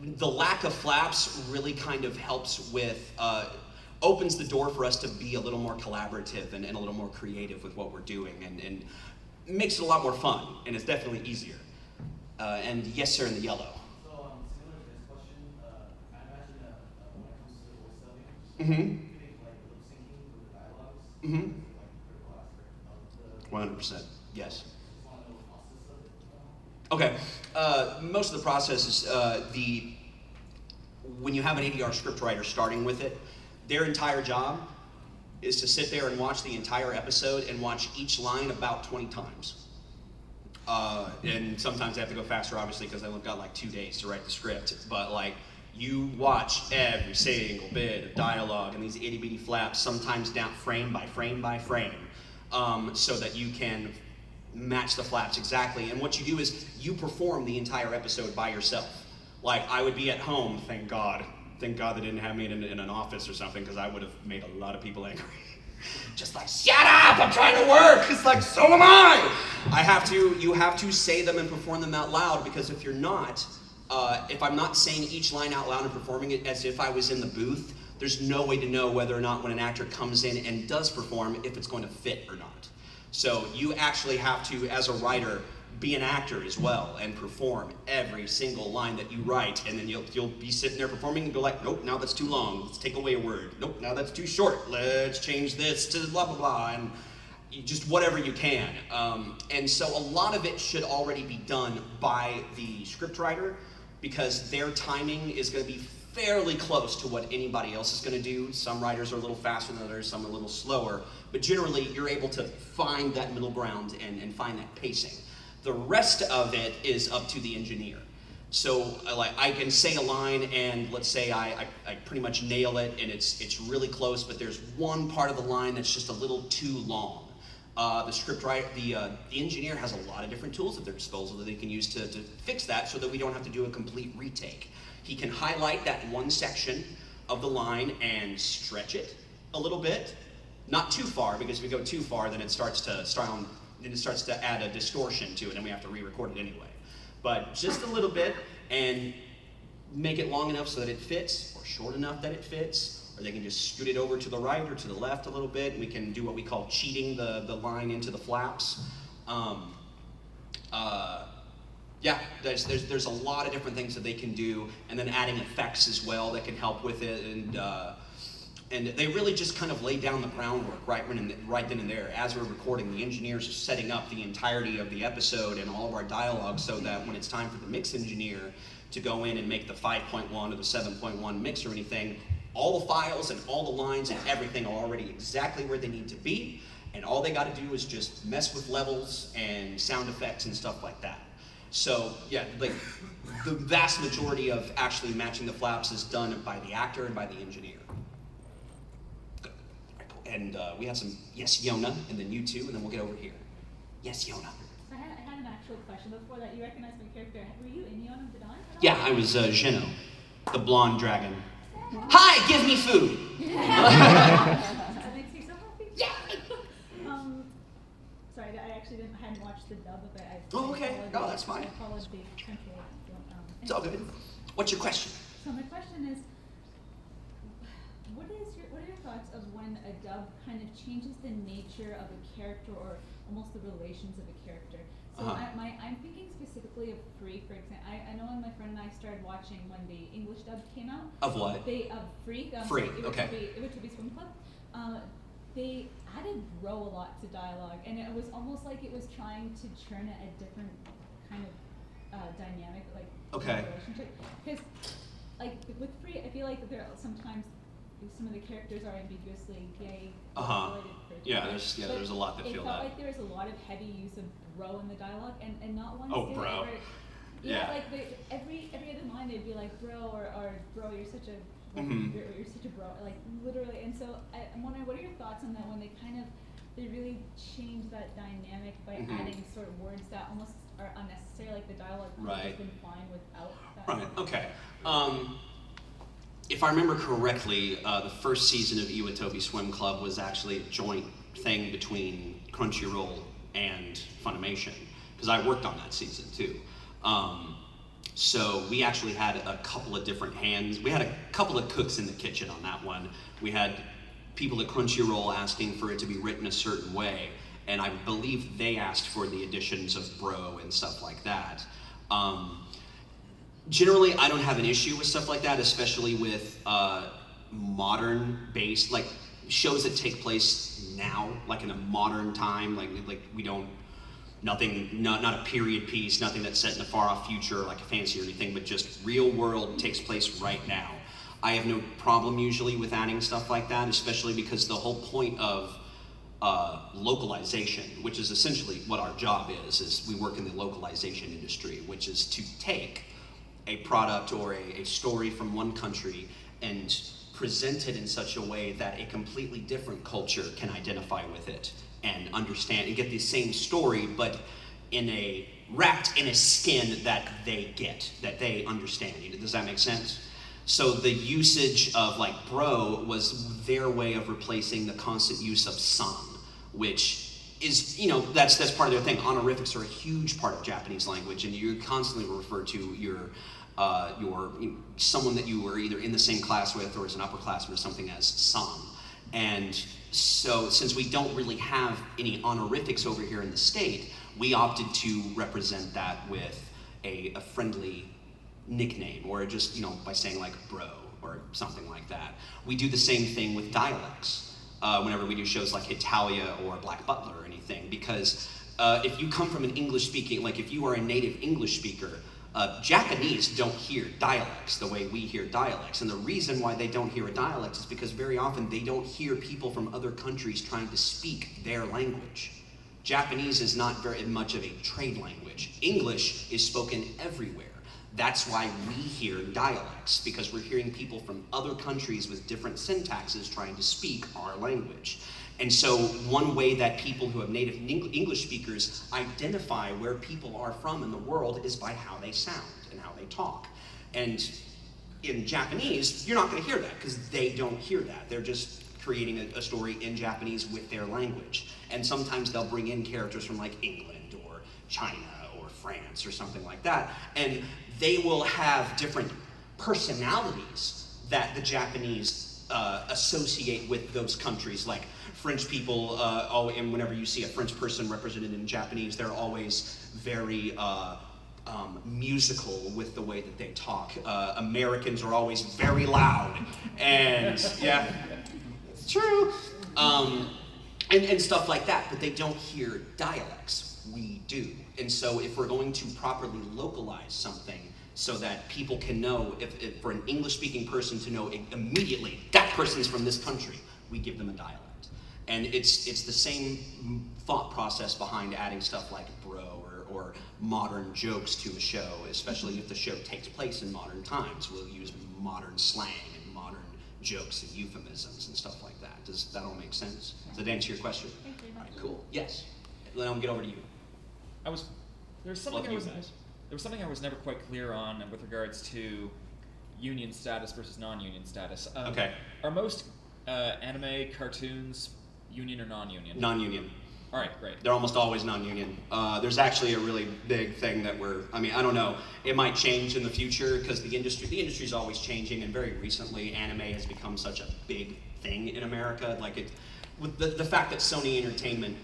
the lack of flaps really kind of helps with, opens the door for us to be a little more collaborative and a little more creative with what we're doing and makes it a lot more fun and it's definitely easier. And yes sir in the yellow. So similar to this question, I imagine when it comes to voice dubbing, Mm-hmm. you think like lip syncing with the dialogues Mm-hmm. is like a critical aspect of the 100%, yes. just want to know the process of it. Okay, most of the process is when you have an ADR scriptwriter starting with it, their entire job is to sit there and watch the entire episode and watch each line about 20 times. And sometimes they have to go faster, obviously, because they've got like 2 days to write the script. But like, you watch every single bit of dialogue and these itty bitty flaps, sometimes down frame by frame by frame, so that you can match the flaps exactly. And what you do is you perform the entire episode by yourself. Like I would be at home, thank God they didn't have me in an office or something because I would have made a lot of people angry. Just like, shut up, I'm trying to work. It's like, so am I. You have to say them and perform them out loud because if you're not, if I'm not saying each line out loud and performing it as if I was in the booth, there's no way to know whether or not when an actor comes in and does perform, if it's going to fit or not. So you actually have to, as a writer, be an actor as well and perform every single line that you write, and then you'll be sitting there performing and go like, nope, now that's too long, let's take away a word. Nope, now that's too short, let's change this to blah, blah, blah, and just whatever you can. And so a lot of it should already be done by the scriptwriter because their timing is going to be fairly close to what anybody else is going to do. Some writers are a little faster than others, some are a little slower, but generally you're able to find that middle ground and find that pacing. The rest of it is up to the engineer. So like I can say a line and let's say I pretty much nail it and it's really close, but there's one part of the line that's just a little too long. The scriptwriter, the engineer has a lot of different tools at their disposal that they can use to fix that so that we don't have to do a complete retake. He can highlight that one section of the line and stretch it a little bit. Not too far, because if we go too far, then it starts to add a distortion to it, and we have to re-record it anyway. But just a little bit, and make it long enough so that it fits, or short enough that it fits, or they can just scoot it over to the right or to the left a little bit, and we can do what we call cheating the line into the flaps. Yeah, there's a lot of different things that they can do, and then adding effects as well that can help with it, and they really just kind of lay down the groundwork right then and there. As we're recording, the engineers are setting up the entirety of the episode and all of our dialogue so that when it's time for the mix engineer to go in and make the 5.1 or the 7.1 mix or anything, all the files and all the lines and everything are already exactly where they need to be, and all they got to do is just mess with levels and sound effects and stuff like that. So yeah, like the vast majority of actually matching the flaps is done by the actor and by the engineer. Good. And we have some, yes, Yona, and then you two, and then we'll get over here. Yes, Yona. So I had an actual question before that. You recognized my character. Were you in Yona the Dawn? Yeah, I was Geno, the blonde dragon. Hi, give me food. That makes me so happy. Yeah. Sorry, I actually hadn't watched the dub of it. Oh, okay. No, that's fine. I followed the country. It's all good. What's your question? So my question is, what are your thoughts of when a dub kind of changes the nature of a character or almost the relations of a character? So I'm thinking specifically of Free, for example. I know when my friend and I started watching when the English dub came out. Of what? Of Free. Free, okay. It would be Swim Club. They added bro a lot to dialogue, and it was almost like it was trying to churn a different kind of dynamic, like relationship. Because, like with Free, I feel like there are sometimes some of the characters are ambiguously gay. Yeah, there's a lot that feel that. It felt like there was a lot of heavy use of bro in the dialogue, and not once. Oh, bro. Yeah, like every other line they'd be like bro or bro, you're such a like, Mhm. you're such a bro, like literally. And so I'm wondering, what are your thoughts on that when they really change that dynamic by Mhm. adding sort of words that almost are unnecessary, like the dialogue could Right. have been fine without that. Right, okay. If I remember correctly, the first season of Iwatobi Swim Club was actually a joint thing between Crunchyroll and Funimation, because I worked on that season too. So we actually had a couple of different hands. We had a couple of cooks in the kitchen on that one. We had people at Crunchyroll asking for it to be written a certain way, and I believe they asked for the additions of bro and stuff like that. Generally, I don't have an issue with stuff like that, especially with modern-based, like shows that take place now, like in a modern time, like we don't, nothing, not a period piece, nothing that's set in a far-off future, like a fantasy or anything, but just real world takes place right now. I have no problem usually with adding stuff like that, especially because the whole point of localization, which is essentially what our job is we work in the localization industry, which is to take a product or a story from one country and present it in such a way that a completely different culture can identify with it and understand and get the same story, but wrapped in a skin that they get, that they understand. Does that make sense? So the usage of like bro was their way of replacing the constant use of san, which is, that's part of their thing. Honorifics are a huge part of Japanese language, and you constantly refer to your someone that you were either in the same class with or as an upperclassman or something as san. And so since we don't really have any honorifics over here in the state, we opted to represent that with a friendly nickname, or just, by saying like bro or something like that. We do the same thing with dialects whenever we do shows like Italia or Black Butler or anything, because if you come from an English speaking, like if you are a native English speaker, Japanese don't hear dialects the way we hear dialects. And the reason why they don't hear a dialect is because very often they don't hear people from other countries trying to speak their language. Japanese is not very much of a trade language. English is spoken everywhere. That's why we hear dialects, because we're hearing people from other countries with different syntaxes trying to speak our language. And so one way that people who have native English speakers identify where people are from in the world is by how they sound and how they talk. And in Japanese, you're not going to hear that because they don't hear that. They're just creating a story in Japanese with their language. And sometimes they'll bring in characters from like England or China or France or something like that. And they will have different personalities that the Japanese associate with those countries. Like French people, and whenever you see a French person represented in Japanese, they're always very musical with the way that they talk. Americans are always very loud, and yeah, it's true. And stuff like that, but they don't hear dialects. We do. And so if we're going to properly localize something so that people can know, if for an English-speaking person to know immediately that person's from this country, we give them a dialect. And it's the same thought process behind adding stuff like bro or modern jokes to a show, especially if the show takes place in modern times. We'll use modern slang and modern jokes and euphemisms and stuff like that. Does that all make sense? Does that answer your question? Thank you very much. All right, cool. Yes. Then I'll get over to you. There was something I was never quite clear on with regards to union status versus non-union status. Okay. Are most anime cartoons union or non-union? Non-union. All right, great. They're almost always non-union. There's actually a really big thing that I don't know, it might change in the future because the industry's always changing, and very recently anime has become such a big thing in America. Like with the fact that Sony Entertainment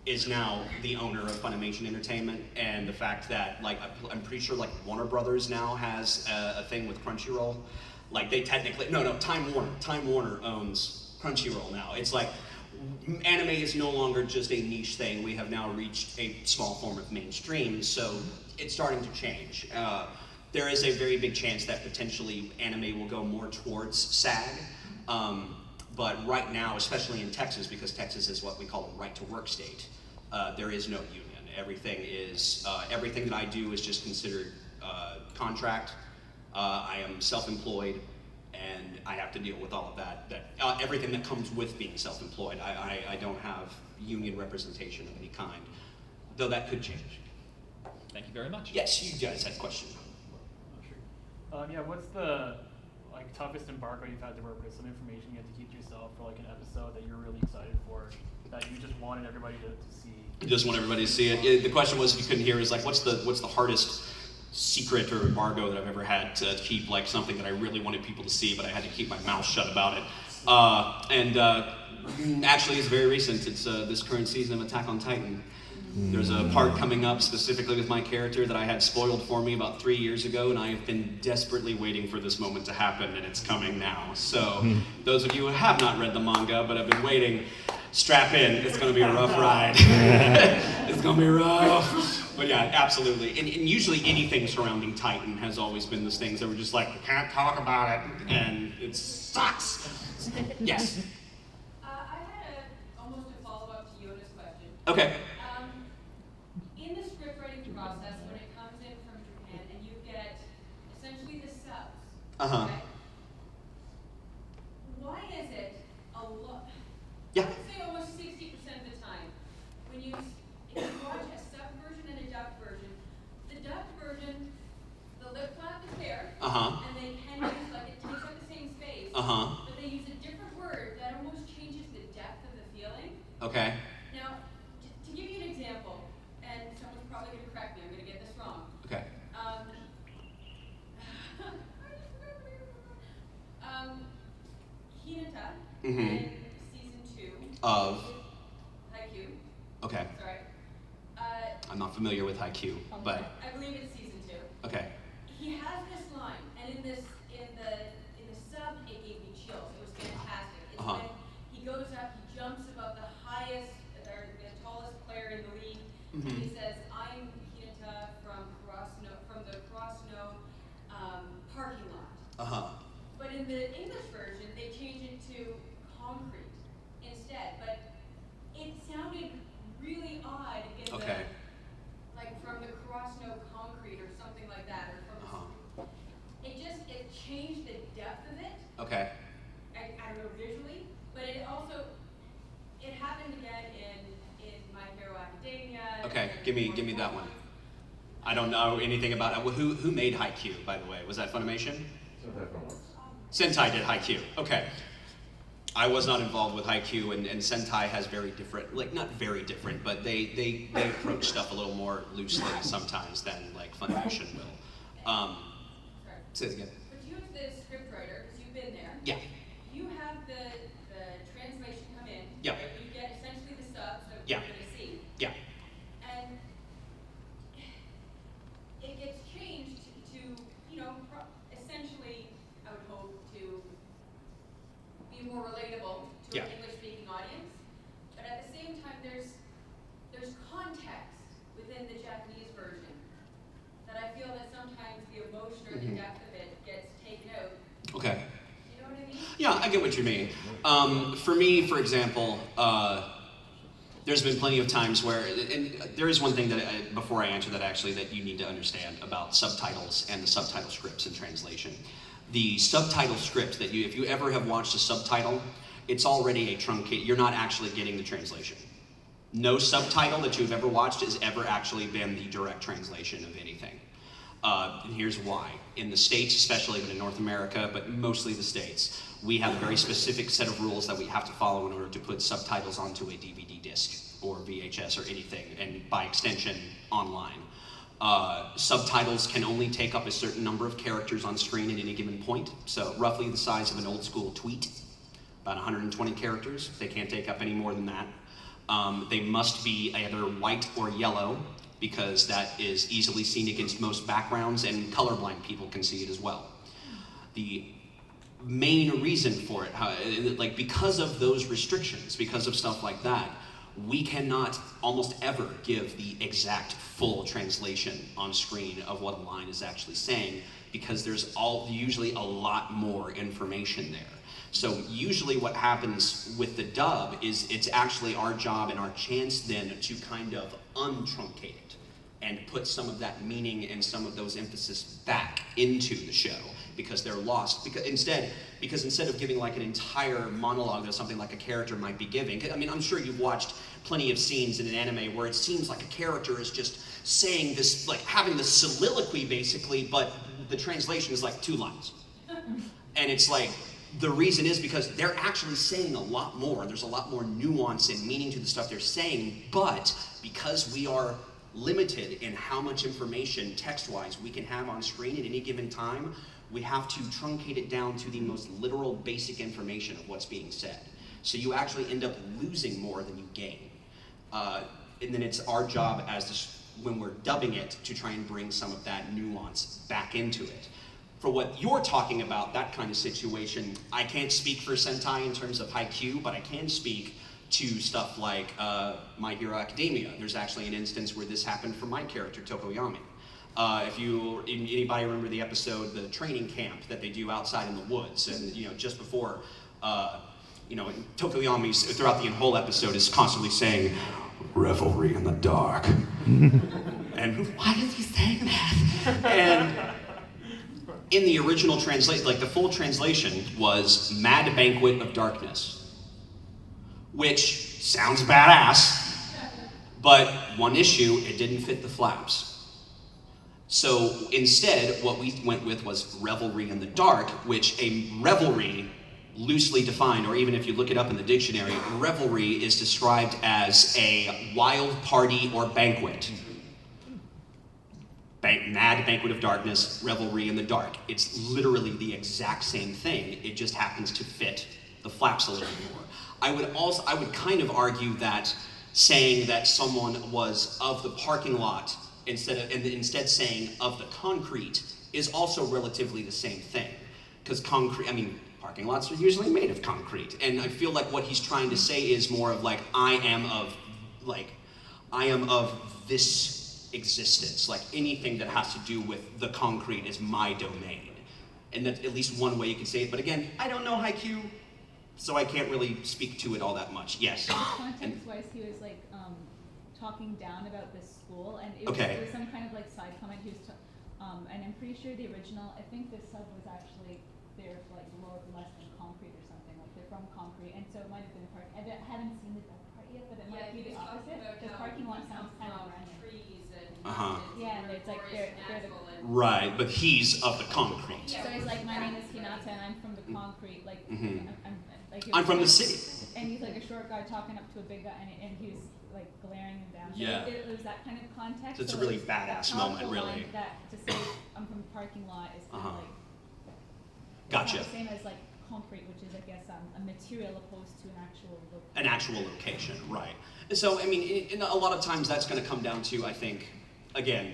is now the owner of Funimation Entertainment, and the fact that I'm pretty sure Warner Brothers now has a thing with Crunchyroll. Like they technically, Time Warner owns Crunchyroll now. It's like anime is no longer just a niche thing. We have now reached a small form of mainstream, so it's starting to change. There is a very big chance that potentially anime will go more towards SAG. But right now, especially in Texas, because Texas is what we call a right-to-work state, there is no union. Everything that I do is just considered contract. I am self-employed, and I have to deal with all of that, everything that comes with being self-employed. I don't have union representation of any kind, though that could change. Thank you very much. Yes, you guys had a question. Yeah, what's the toughest embargo you've had to work with? Some information you have to keep to yourself for an episode that you're really excited for, that you just wanted everybody to see. You just want everybody to see it. The question was, if you couldn't hear, is what's the hardest secret or embargo that I've ever had to keep, something that I really wanted people to see, but I had to keep my mouth shut about it. Actually, it's very recent. It's this current season of Attack on Titan. There's a part coming up specifically with my character that I had spoiled for me about 3 years ago, and I have been desperately waiting for this moment to happen, and it's coming now. So, those of you who have not read the manga but have been waiting, strap in. It's going to be a rough ride. It's going to be rough. But yeah, absolutely. And usually anything surrounding Titan has always been those things that were just we can't talk about it, and it sucks. Yes? I had almost a follow-up to Yoda's question. Okay. In the script writing process, when it comes in from Japan and you get essentially the subs, okay? Why is it a lot? Yeah. I would say almost 60% of the time, if you watch a sub version and a dubbed version, the dubbed version, the lip flap is there, and they can use it takes up the same space, but they use a different word that almost changes the depth of the feeling. Okay. Now, to give you an example, and someone's probably going to correct me, I'm going to get this wrong. Okay. Hinata in season 2 of HYUK. Okay. Sorry. I'm not familiar with HYUK, but I believe it's season 2. okay. He has this line, and in the sub, it gave me chills. It was fantastic. It's when he goes up, he jumps above the highest, or the tallest player in the league, and he says, "I'm Hinata from the Crossno parking lot." But in the English version, they change it to concrete instead. But it sounded really odd in the from the Crossno concrete or something like that, or from it changed the depth of it. Okay. I don't know visually, but it happened again in My Hero Academia. Okay, give me that one. I don't know anything about it. Who made HYUK, by the way? Was that Funimation? Sentai did HYUK. Okay. I was not involved with HYUK, and Sentai has very different, not very different, but they approach stuff a little more loosely sometimes than Funimation will. Say it again. But you as the script writer, because you've been there. Yeah. You have the translation come in. Yeah. Right? You get essentially the subs that Yeah. we're going to see. Yeah. And it gets changed to essentially, I would hope, to be more relatable to an English-speaking audience. But at the same time, there's context within the Japanese version that I feel that sometimes the emotion or the depth of it gets taken out. Okay. You know what I mean? Yeah, I get what you mean. For me, for example, there's been plenty of times where, and there is one thing that, before I answer that actually, that you need to understand about subtitles and the subtitle scripts and translation. The subtitle script that if you ever have watched a subtitle, it's already a truncated, you're not actually getting the translation. No subtitle that you've ever watched has ever actually been the direct translation of anything. And here's why. In the States, especially, but in North America, but mostly the States, we have a very specific set of rules that we have to follow in order to put subtitles onto a DVD disc or VHS or anything, and by extension, online. Subtitles can only take up a certain number of characters on screen at any given point, so roughly the size of an old school tweet, about 120 characters. They can't take up any more than that. They must be either white or yellow, because that is easily seen against most backgrounds, and colorblind people can see it as well. The main reason for it, because of those restrictions, because of stuff like that, we cannot almost ever give the exact full translation on screen of what a line is actually saying, because there's usually a lot more information there. So usually what happens with the dub is it's actually our job and our chance then to kind of untruncate it and put some of that meaning and some of those emphasis back into the show because they're lost. Because instead of giving like an entire monologue that something like a character might be giving, I mean, I'm sure you've watched plenty of scenes in an anime where it seems like a character is just saying this, like having this soliloquy basically, but the translation is like 2 lines. And it's like, the reason is because they're actually saying a lot more. There's a lot more nuance and meaning to the stuff they're saying, but because we are limited in how much information text-wise we can have on screen at any given time, we have to truncate it down to the most literal basic information of what's being said. So you actually end up losing more than you gain. And then it's our job when we're dubbing it to try and bring some of that nuance back into it. For what you're talking about, that kind of situation, I can't speak for Sentai in terms of HYUK, but I can speak to stuff like My Hero Academia. There's actually an instance where this happened for my character, Tokoyami. If anybody remember the episode, the training camp that they do outside in the woods, and just before, Tokoyami's throughout the whole episode is constantly saying, "Revelry in the dark." And why is he saying that? And in the original translation, like the full translation was Mad Banquet of Darkness, which sounds badass, but one issue, it didn't fit the flaps. So instead, what we went with was Revelry in the Dark, which a revelry, loosely defined, or even if you look it up in the dictionary, revelry is described as a wild party or banquet. Mad Banquet of Darkness, Revelry in the Dark. It's literally the exact same thing. It just happens to fit the flaps a little more. I would kind of argue that saying that someone was of the parking lot instead saying of the concrete is also relatively the same thing. Because parking lots are usually made of concrete. And I feel like what he's trying to say is more of like, I am of this existence, like anything that has to do with the concrete is my domain. And that's at least one way you can say it, but again, I don't know HYUK, so I can't really speak to it all that much. Yes? Context-wise, he was like talking down about this school, and it was some kind of like side comment. He was, and I'm pretty sure the original, I think the sub was actually there for like less than concrete or something, like they're from concrete, and so it might have been I haven't seen the part yet, but it might be the opposite, because parking lot sounds kind of random. Yeah, and it's like they're the right, but he's of the concrete. So he's like, my name is Hinata, and I'm from the concrete. Like, I'm from the city. And he's like a short guy talking up to a big guy, and he was like glaring him down. So Yeah. it was that kind of context. It's a really badass moment, really. That to say I'm from the parking lot is kind of like. Gotcha. It's not the same as like concrete, which is I guess a material opposed to an actual location. An actual location, right? And so I mean, a lot of times that's going to come down to, I think, again,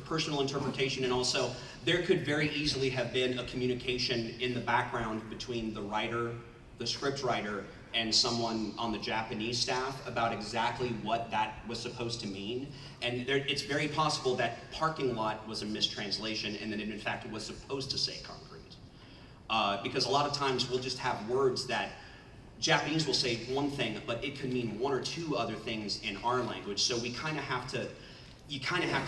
personal interpretation, and also there could very easily have been a communication in the background between the writer, the script writer, and someone on the Japanese staff about exactly what that was supposed to mean. And it's very possible that parking lot was a mistranslation and that it in fact was supposed to say concrete. Because a lot of times we'll just have words that Japanese will say one thing, but it could mean 1 or 2 other things in our language. So we kind of have to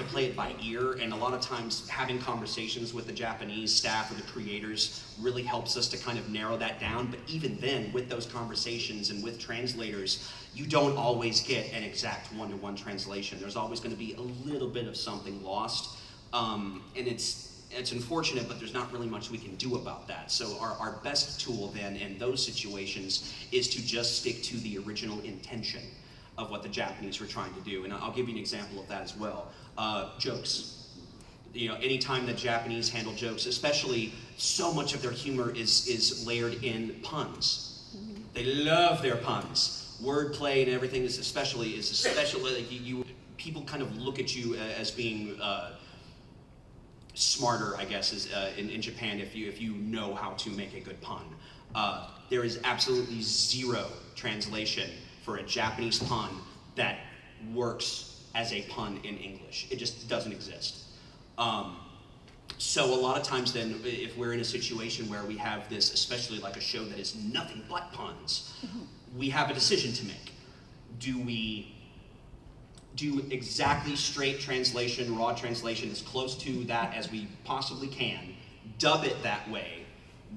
play it by ear, and a lot of times having conversations with the Japanese staff or the creators really helps us to kind of narrow that down. But even then, with those conversations and with translators, you don't always get an exact one-to-one translation. There's always going to be a little bit of something lost, and it's unfortunate, but there's not really much we can do about that. So our best tool then in those situations is to just stick to the original intention of what the Japanese were trying to do. And I'll give you an example of that as well. Jokes. Anytime that Japanese handle jokes, especially so much of their humor is layered in puns. They love their puns. Wordplay and everything is especially like people kind of look at you as being smarter, I guess, in Japan if you know how to make a good pun. There is absolutely zero translation for a Japanese pun that works as a pun in English. It just doesn't exist. So a lot of times then, if we're in a situation where we have this, especially like a show that is nothing but puns, we have a decision to make. Do we do exactly straight translation, raw translation, as close to that as we possibly can, dub it that way,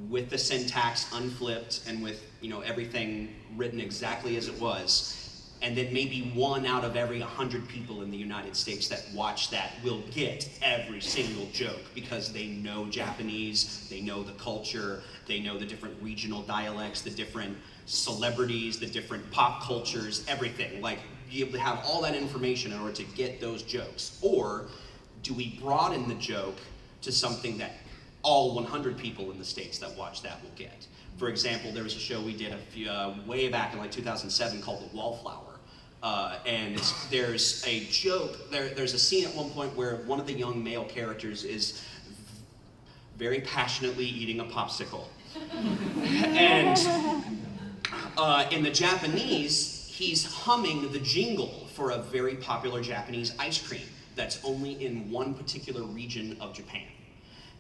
with the syntax unflipped and with, you know, everything written exactly as it was, and then maybe 1 out of every 100 people in the United States that watch that will get every single joke because they know Japanese, they know the culture, they know the different regional dialects, the different celebrities, the different pop cultures, everything. Like, be able to have all that information in order to get those jokes. Or do we broaden the joke to something that all 100 people in the States that watch that will get? For example, there was a show we did a few, way back in like 2007 called The Wallflower. And there's a joke, there's a scene at one point where one of the young male characters is very passionately eating a popsicle. And in the Japanese, he's humming the jingle for a very popular Japanese ice cream that's only in one particular region of Japan.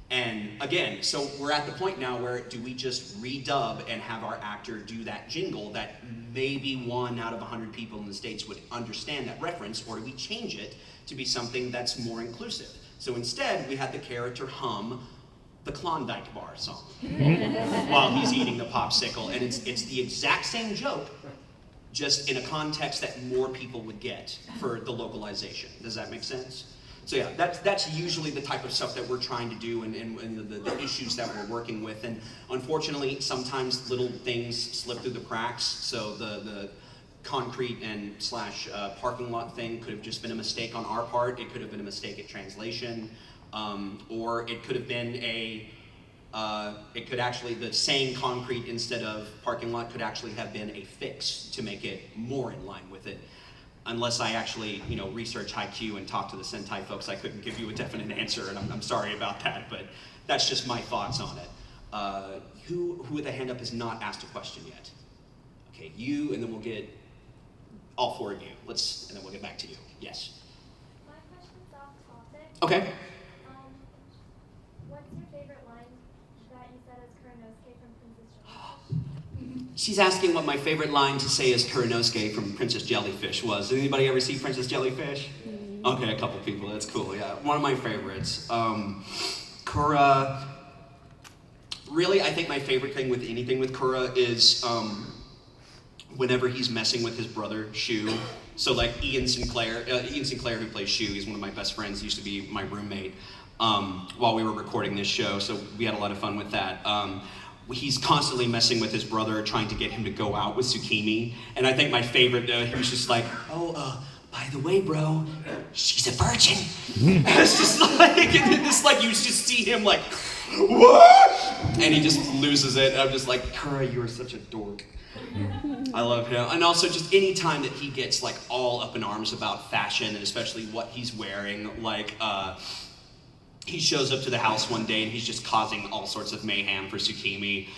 And again, so we're at the point now where do we just redub and have our actor do that jingle that maybe 1 out of 100 people in the States would understand that reference, or do we change it to be something that's more inclusive? So instead, we had the character hum the Klondike Bar song while he's eating the popsicle, and it's the exact same joke, just in a context that more people would get for the localization. Does that make sense? So yeah, that's usually the type of stuff that we're trying to do and the issues that we're working with. And unfortunately, sometimes little things slip through the cracks. So the concrete and slash parking lot thing could have just been a mistake on our part. It could have been a mistake at translation. Or it could have been it could actually, the saying concrete instead of parking lot could actually have been a fix to make it more in line with it. Unless I actually, you know, research HYUK and talk to the Sentai folks, I couldn't give you a definite answer, and I'm sorry about that, but that's just my thoughts on it. Who with a hand up has not asked a question yet? Okay, you, and then we'll get all 4 of you. And then we'll get back to you. Yes? My question's off topic. Okay. What's your favorite line that you said as Kuranosuke from Princess Jellyfish? She's asking what my favorite line to say as Kuranosuke from Princess Jellyfish was. Did anybody ever see Princess Jellyfish? Okay, a couple people, that's cool, yeah. One of my favorites. Kura, really I think my favorite thing with anything with Kura is whenever he's messing with his brother, Shu. So like Ian Sinclair who plays Shu, he's one of my best friends, he used to be my roommate while we were recording this show, so we had a lot of fun with that. He's constantly messing with his brother, trying to get him to go out with Tsukimi. And I think my favorite, he was just like, by the way, bro, she's a virgin. It's just like, you just see him like, what? And he just loses it. I'm just like, Kura, you are such a dork. I love him. And also just any time that he gets like all up in arms about fashion, and especially what he's wearing, like, he shows up to the house one day and he's just causing all sorts of mayhem for Tsukimi,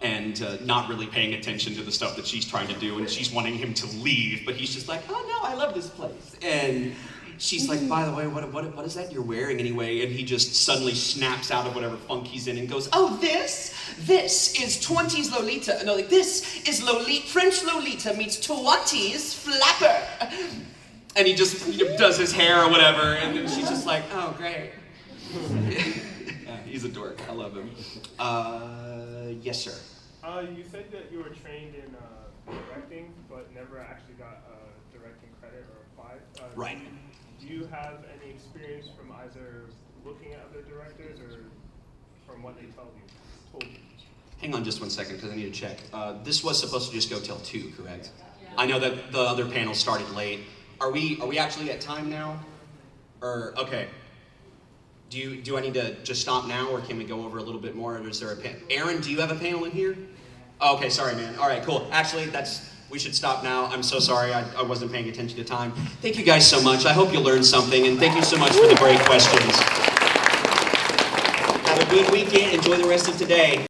and not really paying attention to the stuff that she's trying to do, and she's wanting him to leave, but he's just like, oh no, I love this place. And she's like, by the way, what is that you're wearing anyway? And he just suddenly snaps out of whatever funk he's in and goes, oh, this is 20s Lolita. No, like, this is French Lolita meets 20s flapper. And he just does his hair or whatever, and then she's just like, oh, great. Yeah, he's a dork. I love him. Yes, sir. You said that you were trained in directing, but never actually got directing credit or applied. Right. Do you have any experience from either looking at other directors or from what they told you? Hang on just 1 second, because I need to check. This was supposed to just go till 2, correct? I know that the other panel started late. Are we actually at time now? Or, okay. Do I need to just stop now, or can we go over a little bit more? Or is there a panel? Aaron, do you have a panel in here? Oh, okay, sorry, man. All right, cool. Actually, we should stop now. I'm so sorry, I wasn't paying attention to time. Thank you guys so much. I hope you learned something, and thank you so much for the great questions. Have a good weekend. Enjoy the rest of today.